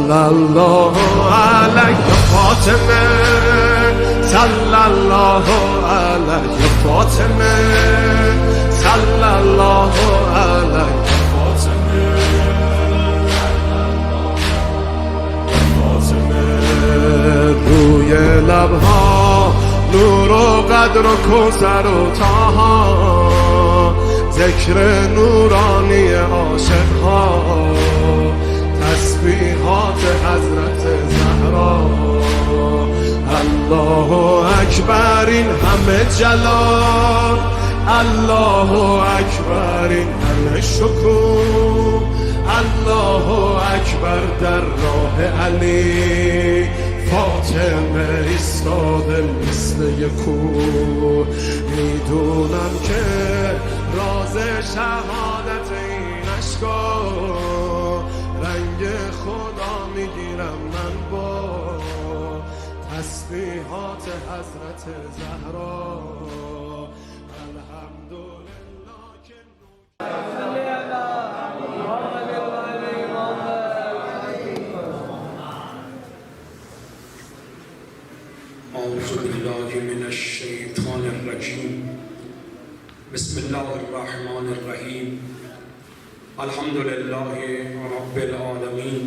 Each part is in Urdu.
صلی اللہ علیہ فاطمه صلی اللہ علیہ فاطمه صلی اللہ علیہ فاطمه روی لبها نور و قدر و کوثر و طه ذکر نورانی عاشقها تسبیحات حضرت زهرا الله اکبر این همه جلال الله اکبر این همه شکوه الله اکبر در راه علی فاطمه ایستاده مثل یک کوه میدونم که راز شهادت این اشکا رنگ خدا میگیرم من با تسبیحات حضرت زهرا الحمدلله که اعوذ بالله من الشیطان الرجیم بسم الله الرحمن الرحیم الحمد لله رب العالمین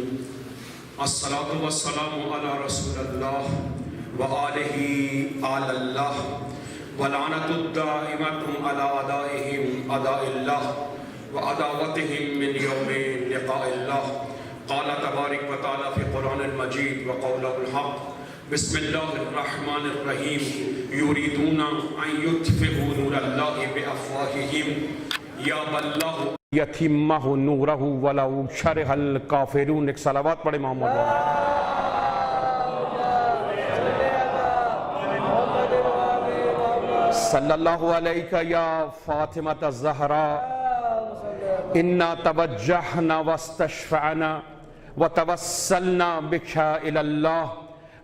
الصلاة والسلام على رسول الله وآله آل الله ولعنة الدائمة على أعدائهم أعداء الله وعداوتهم من يوم لقاء الله قال تبارك وتعالى في قرآن المجيد وقوله الحق بسم الله الرحمن الرحيم يريدون أن يطفئوا نور الله بأفواههم يأبى الله يتمه نوره ولو شرح الكافرون. ایک صلوات پڑھے محمد صلی اللہ علیہ یا فاطمة الزہراء انا توجہنا واستشفعنا وتوسلنا بك إلى الله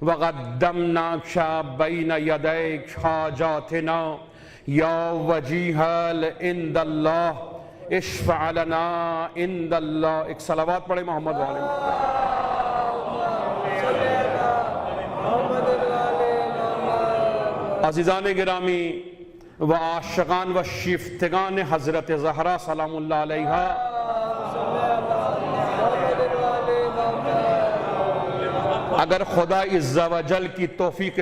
وقدمناك بين يديك حاجاتنا يا وجيها عند الله اشفع لنا عند الله. ایک صلوات پڑھے محمد والے عزیزان گرامی و عاشقان و شیفتگان حضرت زہرا سلام اللہ علیہا اگر خدا عز و جل کی توفیق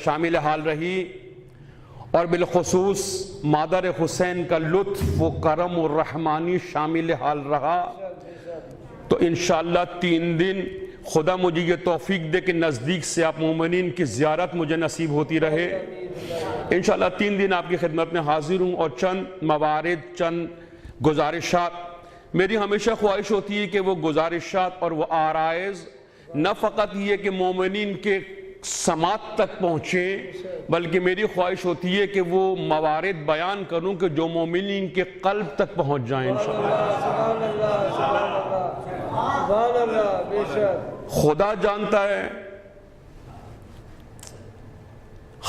شامل حال رہی اور بالخصوص مادر حسین کا لطف و کرم و رحمانی شامل حال رہا تو انشاءاللہ 3 دن خدا مجھے یہ توفیق دے کہ نزدیک سے آپ مومنین کی زیارت مجھے نصیب ہوتی رہے. انشاءاللہ 3 دن آپ کی خدمت میں حاضر ہوں اور چند موارد چند گزارشات. میری ہمیشہ خواہش ہوتی ہے کہ وہ گزارشات اور وہ آرائز نہ فقط یہ کہ مومنین کے سماعت تک پہنچیں بلکہ میری خواہش ہوتی ہے کہ وہ موارد بیان کروں کہ جو مومنین کے قلب تک پہنچ جائیں انشاءاللہ. خدا جانتا ہے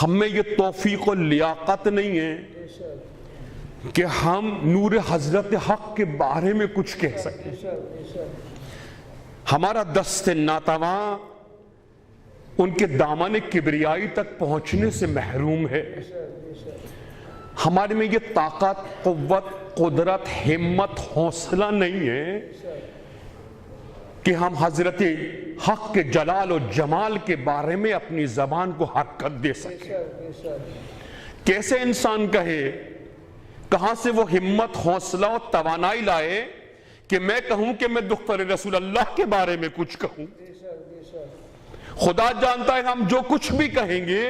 ہم میں یہ توفیق و لیاقت نہیں ہے کہ ہم نور حضرت حق کے بارے میں کچھ کہہ سکیں. ہمارا دست ناتواں ان کے دامن کبریائی تک پہنچنے سے محروم ہے. ہمارے میں یہ طاقت قوت قدرت ہمت حوصلہ نہیں ہے کہ ہم حضرت حق کے جلال و جمال کے بارے میں اپنی زبان کو حرکت دے سکیں. کیسے انسان کہے کہاں سے وہ ہمت حوصلہ و توانائی لائے کہ میں کہوں کہ میں دختر رسول اللہ کے بارے میں کچھ کہوں. خدا جانتا ہے ہم جو کچھ بھی کہیں گے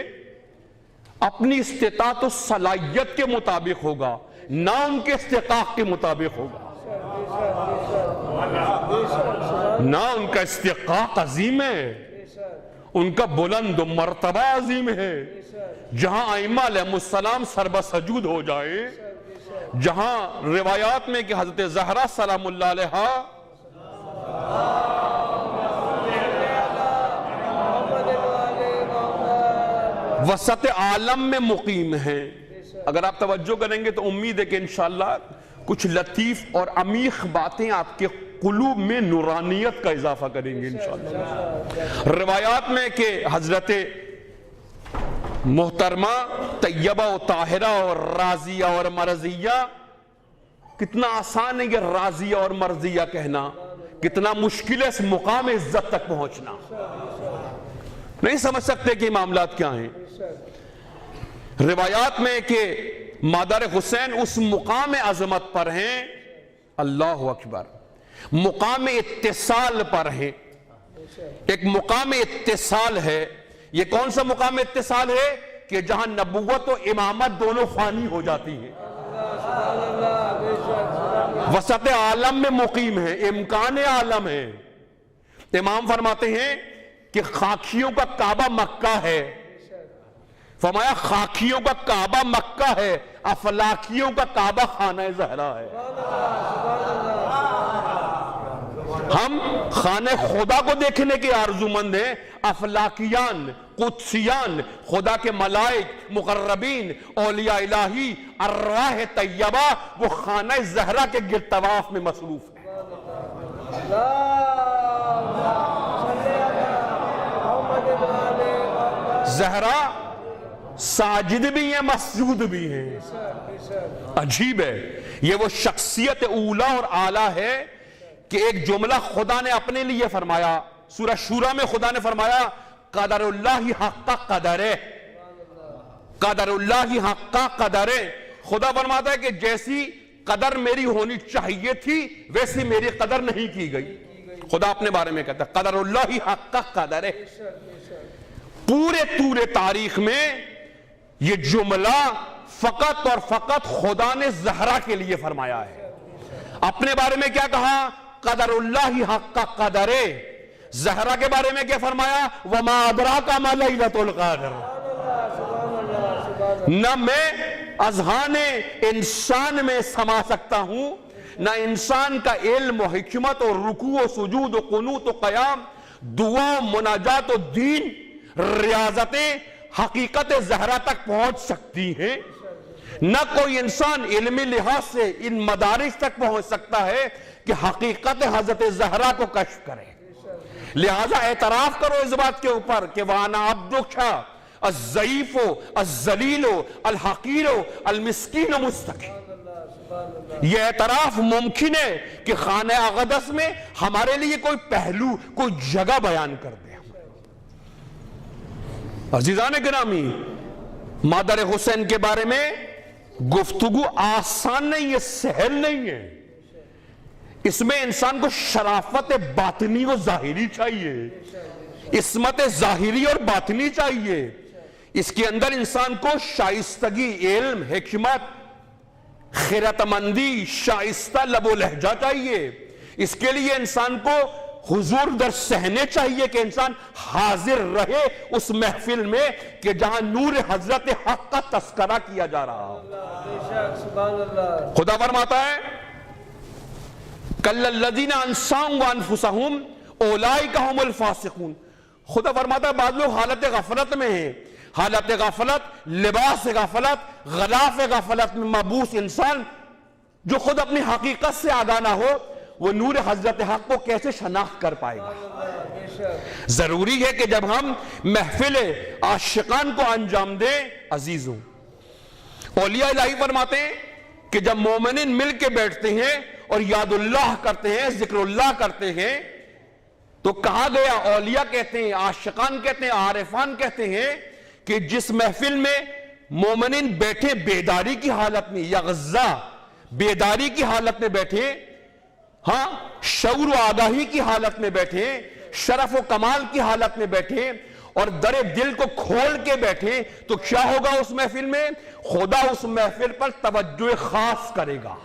اپنی استطاعت و صلاحیت کے مطابق ہوگا نہ ان کے استحقاق کے مطابق ہوگا. نہ ان کا استحقاق عظیم ہے ان کا بلند و مرتبہ عظیم ہے. جہاں ائمہ علیہ السلام سربہ سجود ہو جائے جہاں روایات میں کہ حضرت زہرا سلام اللہ علیہا وسط عالم میں مقیم ہیں. اگر آپ توجہ کریں گے تو امید ہے کہ انشاءاللہ کچھ لطیف اور عمیق باتیں آپ کے قلوب میں نورانیت کا اضافہ کریں گے انشاءاللہ۔ روایات میں کہ حضرت محترمہ طیبہ و طاہرہ اور راضیہ اور مرضیہ، کتنا آسان ہے یہ راضیہ اور مرضیہ کہنا، کتنا مشکل ہے اس مقام عزت تک پہنچنا، نہیں سمجھ سکتے کہ معاملات کیا ہیں۔ روایات میں کہ مادر حسین اس مقام عظمت پر ہیں، اللہ اکبر، مقام اتصال پر ہیں۔ ایک مقام اتصال ہے، یہ کون سا مقام اتصال ہے کہ جہاں نبوت و امامت دونوں فانی ہو جاتی ہیں، وسط عالم میں مقیم ہے، امکان عالم ہے۔ امام فرماتے ہیں کہ خاکیوں کا کعبہ مکہ ہے، فرمایا خاکیوں کا کعبہ مکہ ہے، افلاکیوں کا کعبہ خانہ زہرا ہے۔ ہم خانہ خدا کو دیکھنے کے آرزو مند ہیں، افلاکیان، قدسیان، خدا کے ملائک، مقربین، اولیاء الہی، ارواح طیبہ وہ خانہ زہرا کے گرد طواف میں مصروف ہیں۔ زہرا ساجد بھی ہیں، مسجود بھی ہیں۔ عجیب ہے، یہ وہ شخصیت اولا اور اعلیٰ ہے کہ ایک جملہ خدا نے اپنے لیے فرمایا، سورہ شورى میں خدا نے فرمایا قدر اللہ حق قدرہ، قدر اللہ حق قدرہ۔ خدا فرماتا ہے کہ جیسی قدر میری ہونی چاہیے تھی ویسی میری قدر نہیں کی گئی۔ خدا اپنے بارے میں کہتا ہے قدر اللہ حق قدرہ۔ پورے طول تاریخ میں یہ جملہ فقط اور فقط خدا نے زہرا کے لیے فرمایا ہے۔ اپنے بارے میں کیا کہا؟ قدر اللہ حق قدرہ۔ زہرا کے بارے میں کیا فرمایا؟ وما ادراک ما لیلۃ القدر۔ نہ میں اذہان انسان میں سما سکتا ہوں، نہ انسان کا علم و حکمت اور رکوع و سجود و قنوت و قیام، دعا و مناجات و دین، ریاضتیں حقیقت زہرا تک پہنچ سکتی ہیں۔ نہ کوئی انسان علمی لحاظ سے ان مدارج تک پہنچ سکتا ہے کہ حقیقت حضرت زہرا کو کشف کرے۔ لہذا اعتراف کرو اس بات کے اوپر کہ وَأَنَا عَبْدُكَ الضعیف الذلیل الحقیر المسکین مستقیم۔ یہ اعتراف ممکن ہے کہ خانہ اقدس میں ہمارے لیے کوئی پہلو، کوئی جگہ بیان کر دے۔ عزیزان گرامی، مادر حسین کے بارے میں گفتگو آسان نہیں ہے، سہل نہیں ہے۔ اس میں انسان کو شرافت باطنی و ظاہری چاہیے، عصمت ظاہری اور باطنی چاہیے۔ اس کے اندر انسان کو شائستگی، علم، حکمت، خیرت مندی، شائستہ لب و لہجہ چاہیے۔ اس کے لیے انسان کو حضور در سہنے چاہیے کہ انسان حاضر رہے اس محفل میں کہ جہاں نور حضرت حق کا تذکرہ کیا جا رہا ہو۔ خدا فرماتا ہے کَلَّ الَّذِينَ أَنسَاهُمْ وَأَنفُسَهُمْ أُولَئِكَ هُمُ الْفَاسِقُونَ۔ خدا فرماتا ہے بعض لوگ حالت غفلت میں ہیں، حالت غفلت، لباس غفلت، غلاف غفلت میں مبوس انسان جو خود اپنی حقیقت سے آگاہ نہ ہو، وہ نور حضرت حق کو کیسے شناخت کر پائے گا؟ ضروری ہے کہ جب ہم محفل عاشقان کو انجام دیں، عزیزوں، اولیاء الہی فرماتے ہیں کہ جب مومنین مل کے بیٹھتے ہیں اور یاد اللہ کرتے ہیں، ذکر اللہ کرتے ہیں، تو کہا گیا، اولیاء کہتے ہیں، عاشقان کہتے ہیں، عارفان کہتے ہیں کہ جس محفل میں مومنین بیٹھے بیداری کی حالت میں، یغزہ بیداری کی حالت میں بیٹھے، ہاں شعور و آگاہی کی حالت میں بیٹھے، شرف و کمال کی حالت میں بیٹھے اور در دل کو کھول کے بیٹھے، تو کیا ہوگا اس محفل میں؟ خدا اس محفل پر توجہ خاص کرے گا۔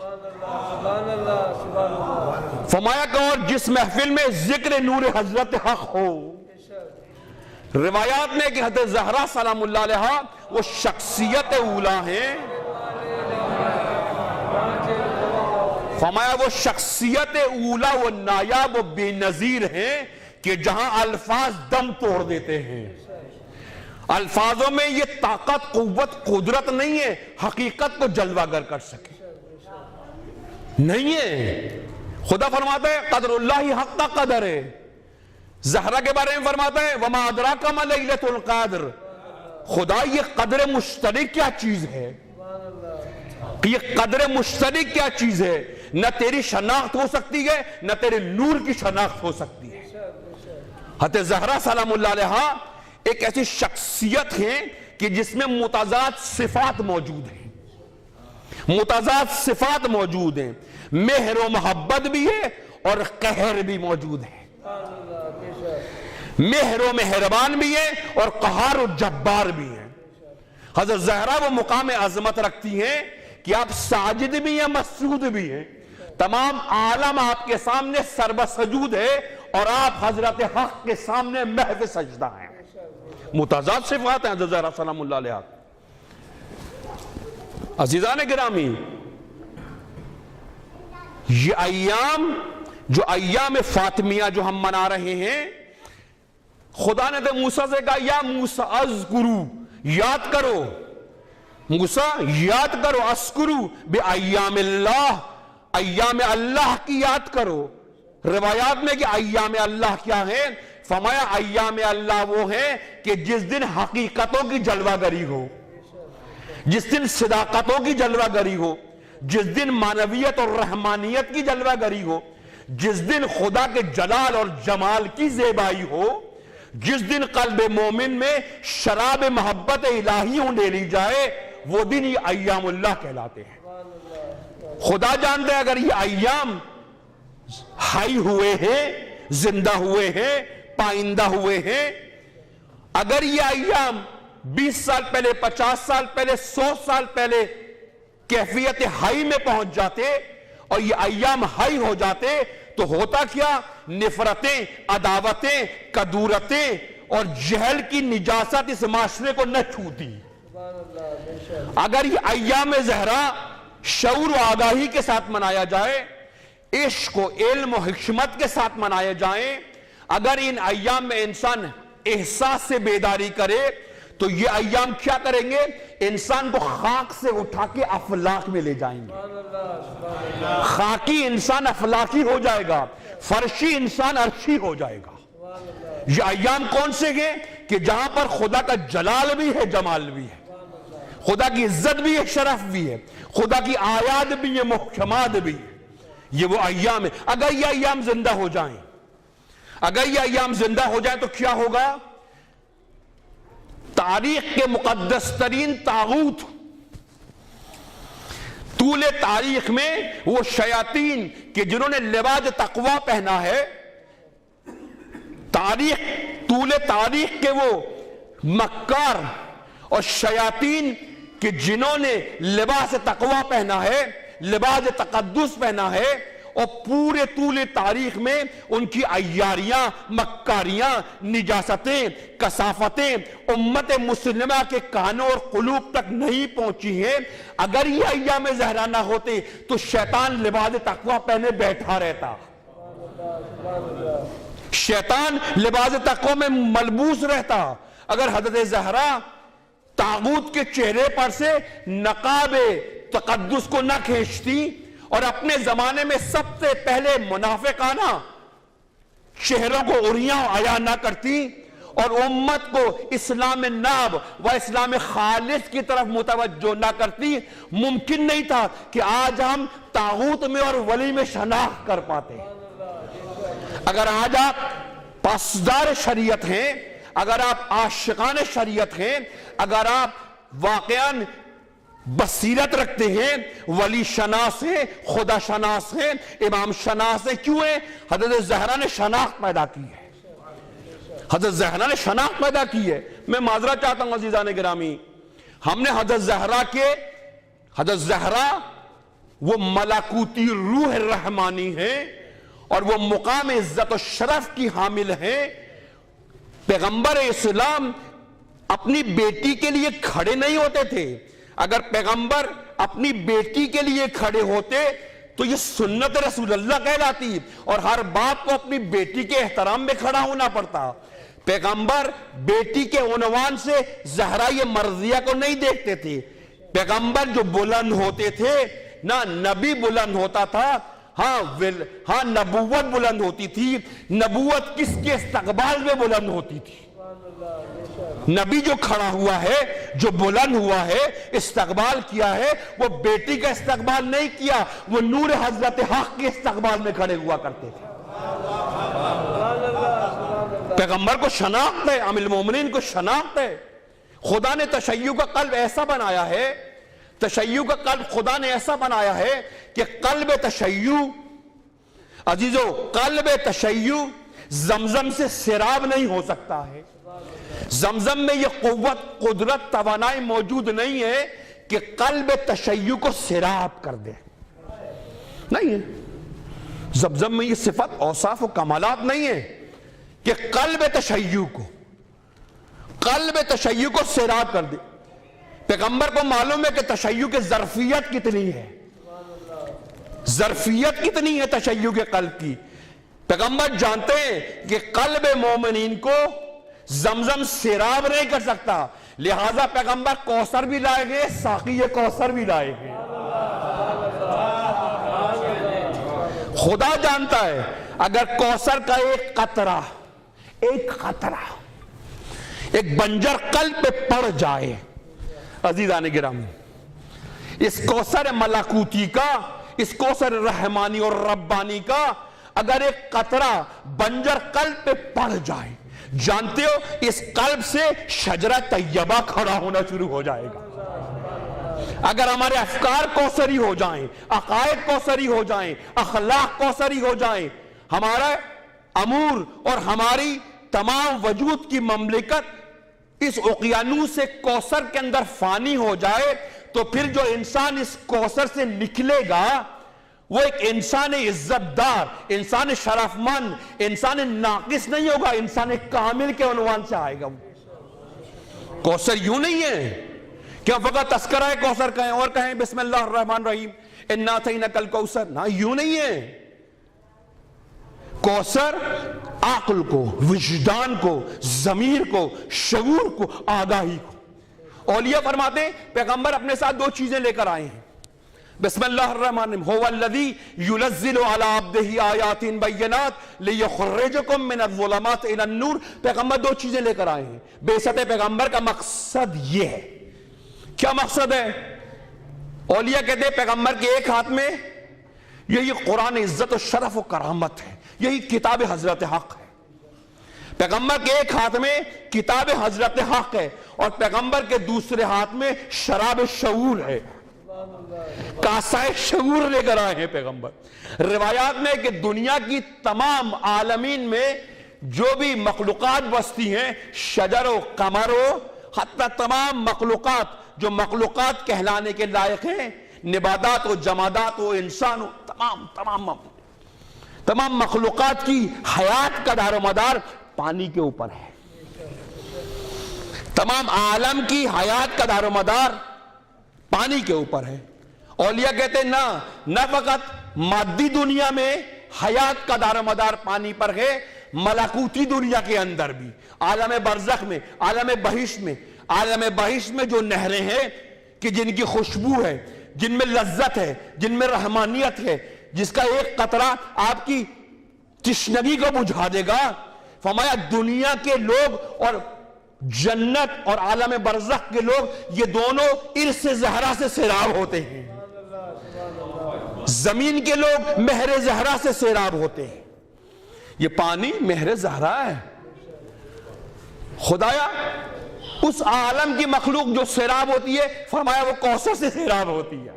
فرمایا کہ اور جس محفل میں ذکر نور حضرت حق ہو، روایات میں کہ حضرت زہرا سلام اللہ علیہا وہ شخصیت اولا ہیں، فرمایا وہ شخصیت اولا و نایاب و بے نظیر ہیں کہ جہاں الفاظ دم توڑ دیتے ہیں۔ الفاظوں میں یہ طاقت، قوت، قدرت نہیں ہے حقیقت کو جلوہ گر کر سکے۔ نہیں ہے. خدا فرماتا ہے قدر اللہ حق قدر ہے. زہرا کے بارے میں فرماتا ہے وما ادراک ما لیلۃ القدر. خدا یہ قدر مشترک کیا چیز ہے, یہ قدر مشترک کیا چیز ہے. نہ تیری شناخت ہو سکتی ہے نہ تیرے نور کی شناخت ہو سکتی ہے. حضرت زہرا سلام اللہ علیہا ایک ایسی شخصیت ہے کہ جس میں متضاد صفات موجود ہیں, متضاد صفات موجود ہیں. مہر و محبت بھی ہے اور قہر بھی موجود ہے. مہر و مہربان بھی ہے اور قہار و جبار بھی ہے. حضرت زہرا وہ مقام عظمت رکھتی ہیں کہ آپ ساجد بھی ہیں مسجود بھی ہیں. تمام عالم آپ کے سامنے سربسجود ہے اور آپ حضرت حق کے سامنے محو سجدہ ہیں. متضاد صفات ہیں حضرت زہرا سلام اللہ علیہ. عزیزان گرامی, یہ ایام جو ایام فاطمیہ جو ہم منا رہے ہیں, خدا نے تو موسیٰ سے کہا یا موسیٰ اذکرو, یاد کرو موسیٰ یاد کرو, اذکرو بے ایام اللہ, ایام اللہ کی یاد کرو. روایات میں کہ ایام اللہ کیا ہے, فرمایا ایام اللہ وہ ہے کہ جس دن حقیقتوں کی جلوہ گری ہو, جس دن صداقتوں کی جلوہ گری ہو, جس دن معنویت اور رحمانیت کی جلوہ گری ہو, جس دن خدا کے جلال اور جمال کی زیبائی ہو, جس دن قلب مومن میں شراب محبت الہیوں ڈیلی جائے, وہ دن یہ ایام اللہ کہلاتے ہیں. خدا جانتے ہیں اگر یہ ایام حی ہوئے ہیں, زندہ ہوئے ہیں, پائندہ ہوئے ہیں, اگر یہ ایام 20 سال پہلے, 50 سال پہلے, 100 سال پہلے کیفیت حی میں پہنچ جاتے اور یہ ایام حی ہو جاتے تو ہوتا کیا, نفرتیں, عداوتیں, کدورتیں اور جہل کی نجاست اس معاشرے کو نہ چھوتی. اگر یہ ایام زہرا شعور و آگاہی کے ساتھ منایا جائے, عشق و علم و حکمت کے ساتھ منائے جائیں, اگر ان ایام میں انسان احساس سے بیداری کرے تو یہ ایام کیا کریں گے, انسان کو خاک سے اٹھا کے افلاک میں لے جائیں گے. خاکی انسان افلاکی ہو جائے گا, فرشی انسان عرشی ہو جائے گا. یہ ایام کون سے گے کہ جہاں پر خدا کا جلال بھی ہے, جمال بھی ہے, خدا کی عزت بھی ہے, شرف بھی ہے, خدا کی آیات بھی ہے, محکمات بھی ہے. یہ وہ ایام ہے. اگر یہ ایام زندہ ہو جائیں, اگر یہ ایام زندہ ہو جائیں تو کیا ہوگا, تاریخ کے مقدس ترین طاغوت طول تاریخ میں وہ شیاطین کہ جنہوں نے لباس تقوی پہنا ہے, طول تاریخ کے وہ مکار اور شیاطین کہ جنہوں نے لباس تقوی پہنا ہے, لباس تقدس پہنا ہے, اور پورے طول تاریخ میں ان کی عیاریاں, مکاریاں, نجاستیں, کثافتیں امت مسلمہ کے کانوں اور قلوب تک نہیں پہنچی ہیں. اگر یہ ایام زہرا نہ ہوتے تو شیطان لباس تقوی پہنے بیٹھا رہتا, شیطان لباس تقوی میں ملبوس رہتا. اگر حضرت زہرا طاغوت کے چہرے پر سے نقاب تقدس کو نہ کھینچتی اور اپنے زمانے میں سب سے پہلے منافقانہ چہروں کو عریاں عیاں نہ کرتی اور امت کو اسلام ناب و اسلام خالص کی طرف متوجہ نہ کرتی, ممکن نہیں تھا کہ آج ہم طاغوت میں اور ولی میں شناخت کر پاتے. اگر آج آپ پاسدار شریعت ہیں, اگر آپ عاشقان شریعت ہیں, اگر آپ واقعاً بصیرت رکھتے ہیں, ولی شناس ہیں, خدا شناس ہیں, امام شناس ہیں, کیوں ہیں؟ حضرت زہرا نے شناخت پیدا کی ہے, حضرت زہرا نے شناخت پیدا کی ہے. میں معذرت چاہتا ہوں عزیزان گرامی, ہم نے حضرت زہرا وہ ملکوتی روح رحمانی ہیں اور وہ مقام عزت و شرف کی حامل ہیں. پیغمبر اسلام اپنی بیٹی کے لیے کھڑے نہیں ہوتے تھے. اگر پیغمبر اپنی بیٹی کے لیے کھڑے ہوتے تو یہ سنت رسول اللہ کہلاتی اور ہر باپ کو اپنی بیٹی کے احترام میں کھڑا ہونا پڑتا. پیغمبر بیٹی کے عنوان سے زہرا یہ مرضیہ کو نہیں دیکھتے تھے. پیغمبر جو بلند ہوتے تھے نہ نبی بلند ہوتا تھا، ہاں نبوت بلند ہوتی تھی۔ نبوت کس کے استقبال میں بلند ہوتی تھی؟ نبی جو کھڑا ہوا ہے، جو بلند ہوا ہے، استقبال کیا ہے، وہ بیٹی کا استقبال نہیں کیا، وہ نور حضرت حق کے استقبال میں کھڑے ہوا کرتے تھے۔ پیغمبر کو شناخت ہے، ام المومنین کو شناخت ہے۔ خدا نے تشیع کا قلب ایسا بنایا ہے، تشیع کا قلب خدا نے ایسا بنایا ہے کہ قلب تشیع، عزیزو، قلب تشیع زمزم سے سیراب نہیں ہو سکتا ہے۔ زمزم میں یہ قوت، قدرت، توانائی موجود نہیں ہے کہ قلب تشیع کو سیراب کر دے، نہیں ہے۔ زمزم میں یہ صفت، اوصاف و کمالات نہیں ہے کہ قلب تشیع کو سیراب کر دے۔ پیغمبر کو معلوم ہے کہ تشیع کی ظرفیت کتنی ہے، ظرفیت کتنی ہے تشیع کے قلب کی۔ پیغمبر جانتے ہیں کہ قلب مومنین کو زمزم سیراب نہیں کر سکتا، لہذا پیغمبر کوثر بھی لائے گئے، ساقی کوثر بھی لائے گئے۔ خدا جانتا ہے اگر کوثر کا ایک قطرہ ایک بنجر قلب پہ پڑ جائے، عزیزان گرامی، اس کوثر ملکوتی کا، اس کوثر رحمانی اور ربانی کا اگر ایک قطرہ بنجر قلب پہ پڑ جائے، جانتے ہو اس قلب سے شجرہ طیبہ کھڑا ہونا شروع ہو جائے گا۔ اگر ہمارے افکار کوثری ہو جائیں، عقائد کوثری ہو جائیں، اخلاق کوثری ہو جائیں، ہمارا امور اور ہماری تمام وجود کی مملکت اس اقیانوس سے کوثر کے اندر فانی ہو جائے، تو پھر جو انسان اس کوثر سے نکلے گا وہ ایک انسان عزت دار، انسان شرف مند، انسان ناقص نہیں ہوگا، انسان کامل کے عنوان سے آئے گا۔ کوثر یوں نہیں ہے کہ ہم فقط تذکرہ کوثر کہیں اور کہیں بسم اللہ الرحمن الرحیم انا اعطیناک الکوثر، نہ، یوں نہیں ہے۔ کوثر عقل کو، وجدان کو، ضمیر کو، شعور کو، آگاہی کو۔ اولیاء فرماتے ہیں پیغمبر اپنے ساتھ دو چیزیں لے کر آئے ہیں۔ بسم اللہ الرحمن الرحیم، هو الذی ينزل على عبده آیات بینات لیخرجکم من الظلمات الی النور۔ پیغمبر دو چیزیں لے کر آئے ہیں۔ بعثت پیغمبر کا مقصد یہ ہے۔ کیا مقصد ہے؟ اولیاء کہتے ہیں پیغمبر کے ایک ہاتھ میں یہی قرآن عزت و شرف و کرامت ہے، یہی کتاب حضرت حق ہے۔ پیغمبر کے ایک ہاتھ میں کتاب حضرت حق ہے اور پیغمبر کے دوسرے ہاتھ میں شراب شعور ہے، کاسہ شعور لے کر آئے ہیں پیغمبر۔ روایات میں کہ دنیا کی تمام عالمین میں جو بھی مخلوقات بستی ہیں، شجر و قمر و حتی تمام مخلوقات جو مخلوقات کہلانے کے لائق ہیں، نباتات و جمادات و انسان و تمام مخلوقات کی حیات کا دار و مدار پانی کے اوپر ہے۔ تمام عالم کی حیات کا دار و مدار پانی کے اوپر ہے۔ اولیاء کہتے ہیں نہ فقط مادی دنیا میں حیات کا دار و مدار پانی پر ہے، ملکوتی دنیا کے اندر بھی، عالم برزخ میں، عالم بہشت میں جو نہریں ہیں کہ جن کی خوشبو ہے، جن میں لذت ہے، جن میں رحمانیت ہے، جس کا ایک قطرہ آپ کی تشنگی کو بجھا دے گا۔ فرمایا دنیا کے لوگ اور جنت اور عالم برزخ کے لوگ، یہ دونوں ارث زہرا سے سیراب ہوتے ہیں۔ زمین کے لوگ مہر زہرا سے سیراب ہوتے ہیں۔ یہ پانی مہر زہرا ہے۔ خدایا اس عالم کی مخلوق جو سیراب ہوتی ہے، فرمایا وہ کوثر سے سیراب ہوتی ہے۔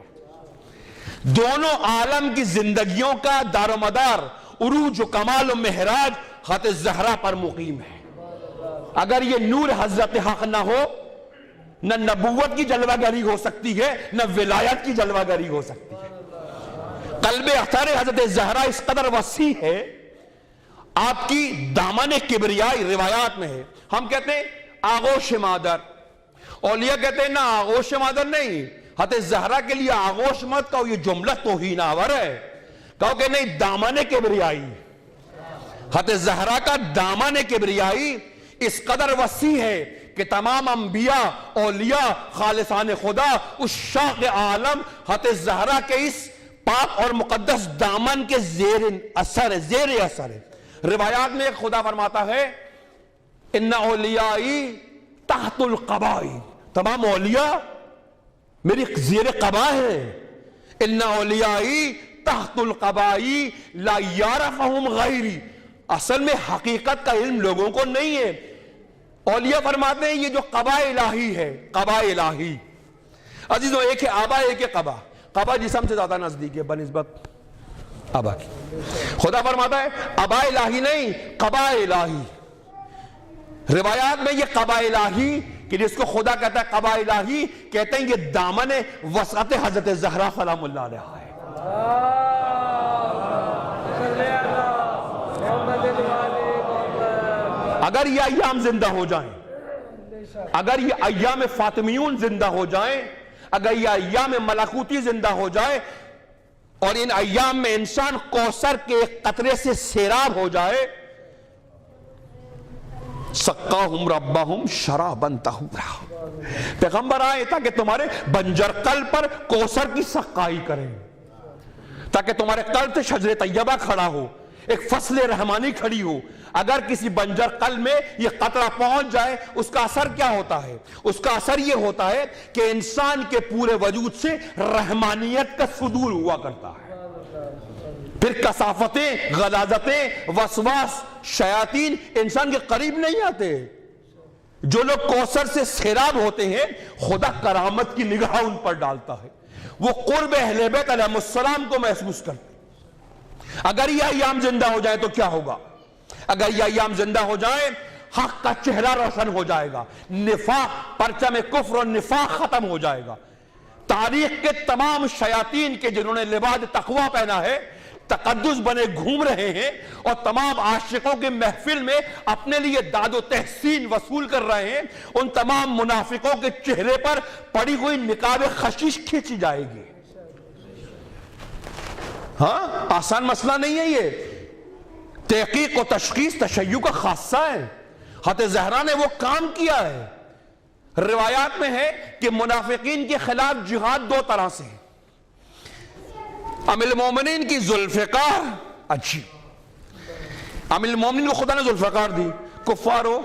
دونوں عالم کی زندگیوں کا دار و مدار، عروج و کمال و مہراج حضرت زہرا پر مقیم ہے۔ اگر یہ نور حضرت حق نہ ہو، نہ نبوت کی جلوہ گری ہو سکتی ہے، نہ ولایت کی جلوہ گری ہو سکتی ہے۔ قلب اختر حضرت زہرا اس قدر وسیع ہے، آپ کی دامن کبریائی روایات میں ہے۔ ہم کہتے ہیں آغوش مادر، اولیاء کہتے ہیں نہ آغوش مادر نہیں، حضرت زہرا کے لیے آغوش مت کہو، یہ جملہ توہین آور ہے۔ کہو کہ نہیں، دامن کبریائی، حضرت زہرا کا دامن کبریائی اس قدر وسیع ہے کہ کہ تمام انبیاء اولیاء خالصان خدا اس شاق عالم حضرت زہرا کے اس پاک اور مقدس دامن کے زیر اثر ہے. روایات میں خدا فرماتا ہے ان اولیائی تحت القبائی، تمام اولیاء میری زیر قبا ہے. ان اولیائی تحت القبائی لا یعرفہم غیری، اصل میں حقیقت کا علم لوگوں کو نہیں ہے. اولیاء فرماتے ہیں یہ جو قبا الہی ہے، قبا الہی عزیزوں ایک ہے آبا، ایک ہے قبا. قبا جسم سے زیادہ نزدیک ہے بنسبت آبا کی. خدا فرماتا ہے آبا الہی نہیں، قبا الہی. روایات میں یہ قبا الہی کہ جس کو خدا کہتا ہے قبا الہی، کہتے ہیں یہ دامن وسعت حضرت زہرا سلام اللہ علیہا ہے. اگر یہ ایام زندہ ہو جائیں، اگر یہ ایام فاطمیون زندہ ہو جائیں، اگر یہ ایام ملکوتی زندہ ہو جائے اور ان ایام میں انسان کوثر کے ایک قطرے سے سیراب ہو جائے، سقاہم ربہم شرابا طہورا، پیغمبر آئے تاکہ تمہارے بنجر قلب پر کوثر کی سقائی کریں، تاکہ تمہارے قلب سے شجر طیبہ کھڑا ہو، ایک فصل رحمانی کھڑی ہو. اگر کسی بنجر قلب میں یہ قطرہ پہنچ جائے اس کا اثر کیا ہوتا ہے؟ اس کا اثر یہ ہوتا ہے کہ انسان کے پورے وجود سے رحمانیت کا صدور ہوا کرتا ہے. پھر کثافتیں، غلاظتیں، وسواس، شیاطین انسان کے قریب نہیں آتے. جو لوگ کوثر سے سیراب ہوتے ہیں خدا کرامت کی نگاہ ان پر ڈالتا ہے، وہ قرب اہل بیت علیہ السلام کو محسوس کرتے. اگر یہ ایام زندہ ہو جائے تو کیا ہوگا؟ اگر یہ ایام زندہ ہو جائیں حق کا چہرہ روشن ہو جائے گا، نفاق، پرچم کفر و نفاق ختم ہو جائے گا. تاریخ کے تمام شیاطین کے جنہوں نے لباس تقوی پہنا ہے تقدس بنے گھوم رہے ہیں اور تمام عاشقوں کے محفل میں اپنے لیے داد و تحسین وصول کر رہے ہیں، ان تمام منافقوں کے چہرے پر پڑی ہوئی نقاب خشیش کھینچی جائے گی. ہاں آسان مسئلہ نہیں ہے یہ. تحقیق و تشخیص تشیع کا خاصہ ہے. حضرت زہرا نے وہ کام کیا ہے. روایات میں ہے کہ منافقین کے خلاف جہاد دو طرح سے ہے. ام المومنین کی ذوالفقار، اچھی ام المومنین کو خدا نے ذوالفقار دی، کفار و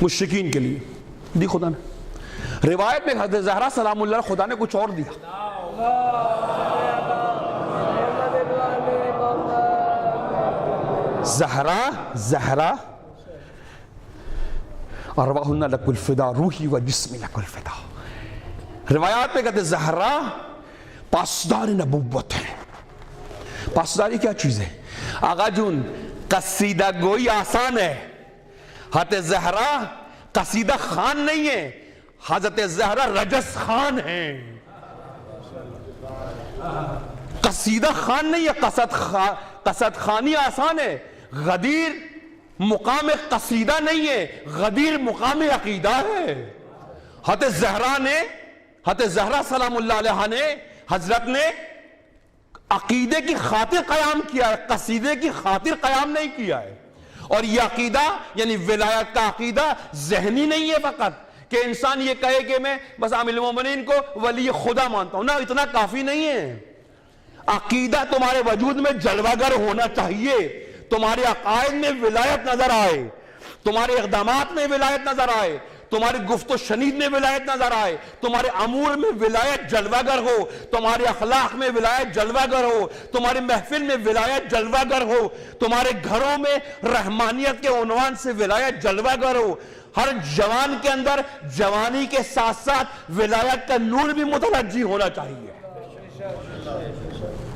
مشرکین کے لیے دی خدا نے. روایت میں حضرت زہرا سلام اللہ خدا نے کچھ اور دیا. زہرا ارواحنا لک الفدا، روحی و جسمی لک الفدا. روایات میں کہتے زہرا پاسدار نبوت ہے. پاسداری کیا چیز ہے؟ آقا جون قصیدہ گوئی آسان ہے، حضرت زہرا قصیدہ خان نہیں ہے، حضرت زہرا رجس خان ہے. قصیدہ خان نہیں ہے، قصد خانی آسان ہے. غدیر مقام قصیدہ نہیں ہے، غدیر مقام عقیدہ ہے. حضرت زہرا سلام اللہ علیہ نے حضرت نے عقیدے کی خاطر قیام کیا ہے، قصیدے کی خاطر قیام نہیں کیا ہے. اور یہ عقیدہ یعنی ولایت کا عقیدہ ذہنی نہیں ہے فقط کہ انسان یہ کہے کہ میں بس عامل المومنین کو ولی خدا مانتا ہوں. نہ اتنا کافی نہیں ہے. عقیدہ تمہارے وجود میں جلوہ گر ہونا چاہیے. تمہارے عقائد میں ولایت نظر آئے، تمہارے اقدامات میں ولایت نظر آئے، تمہاری گفت و شنید میں ولایت نظر آئے، تمہارے امور میں ولایت جلوہ گر ہو، تمہارے اخلاق میں ولایت جلوہ گر ہو، تمہاری محفل میں ولایت جلوہ گر ہو، تمہارے گھروں میں رحمانیت کے عنوان سے ولایت جلوہ گر ہو. ہر جوان کے اندر جوانی کے ساتھ ساتھ ولایت کا نور بھی متوجہ ہونا چاہیے.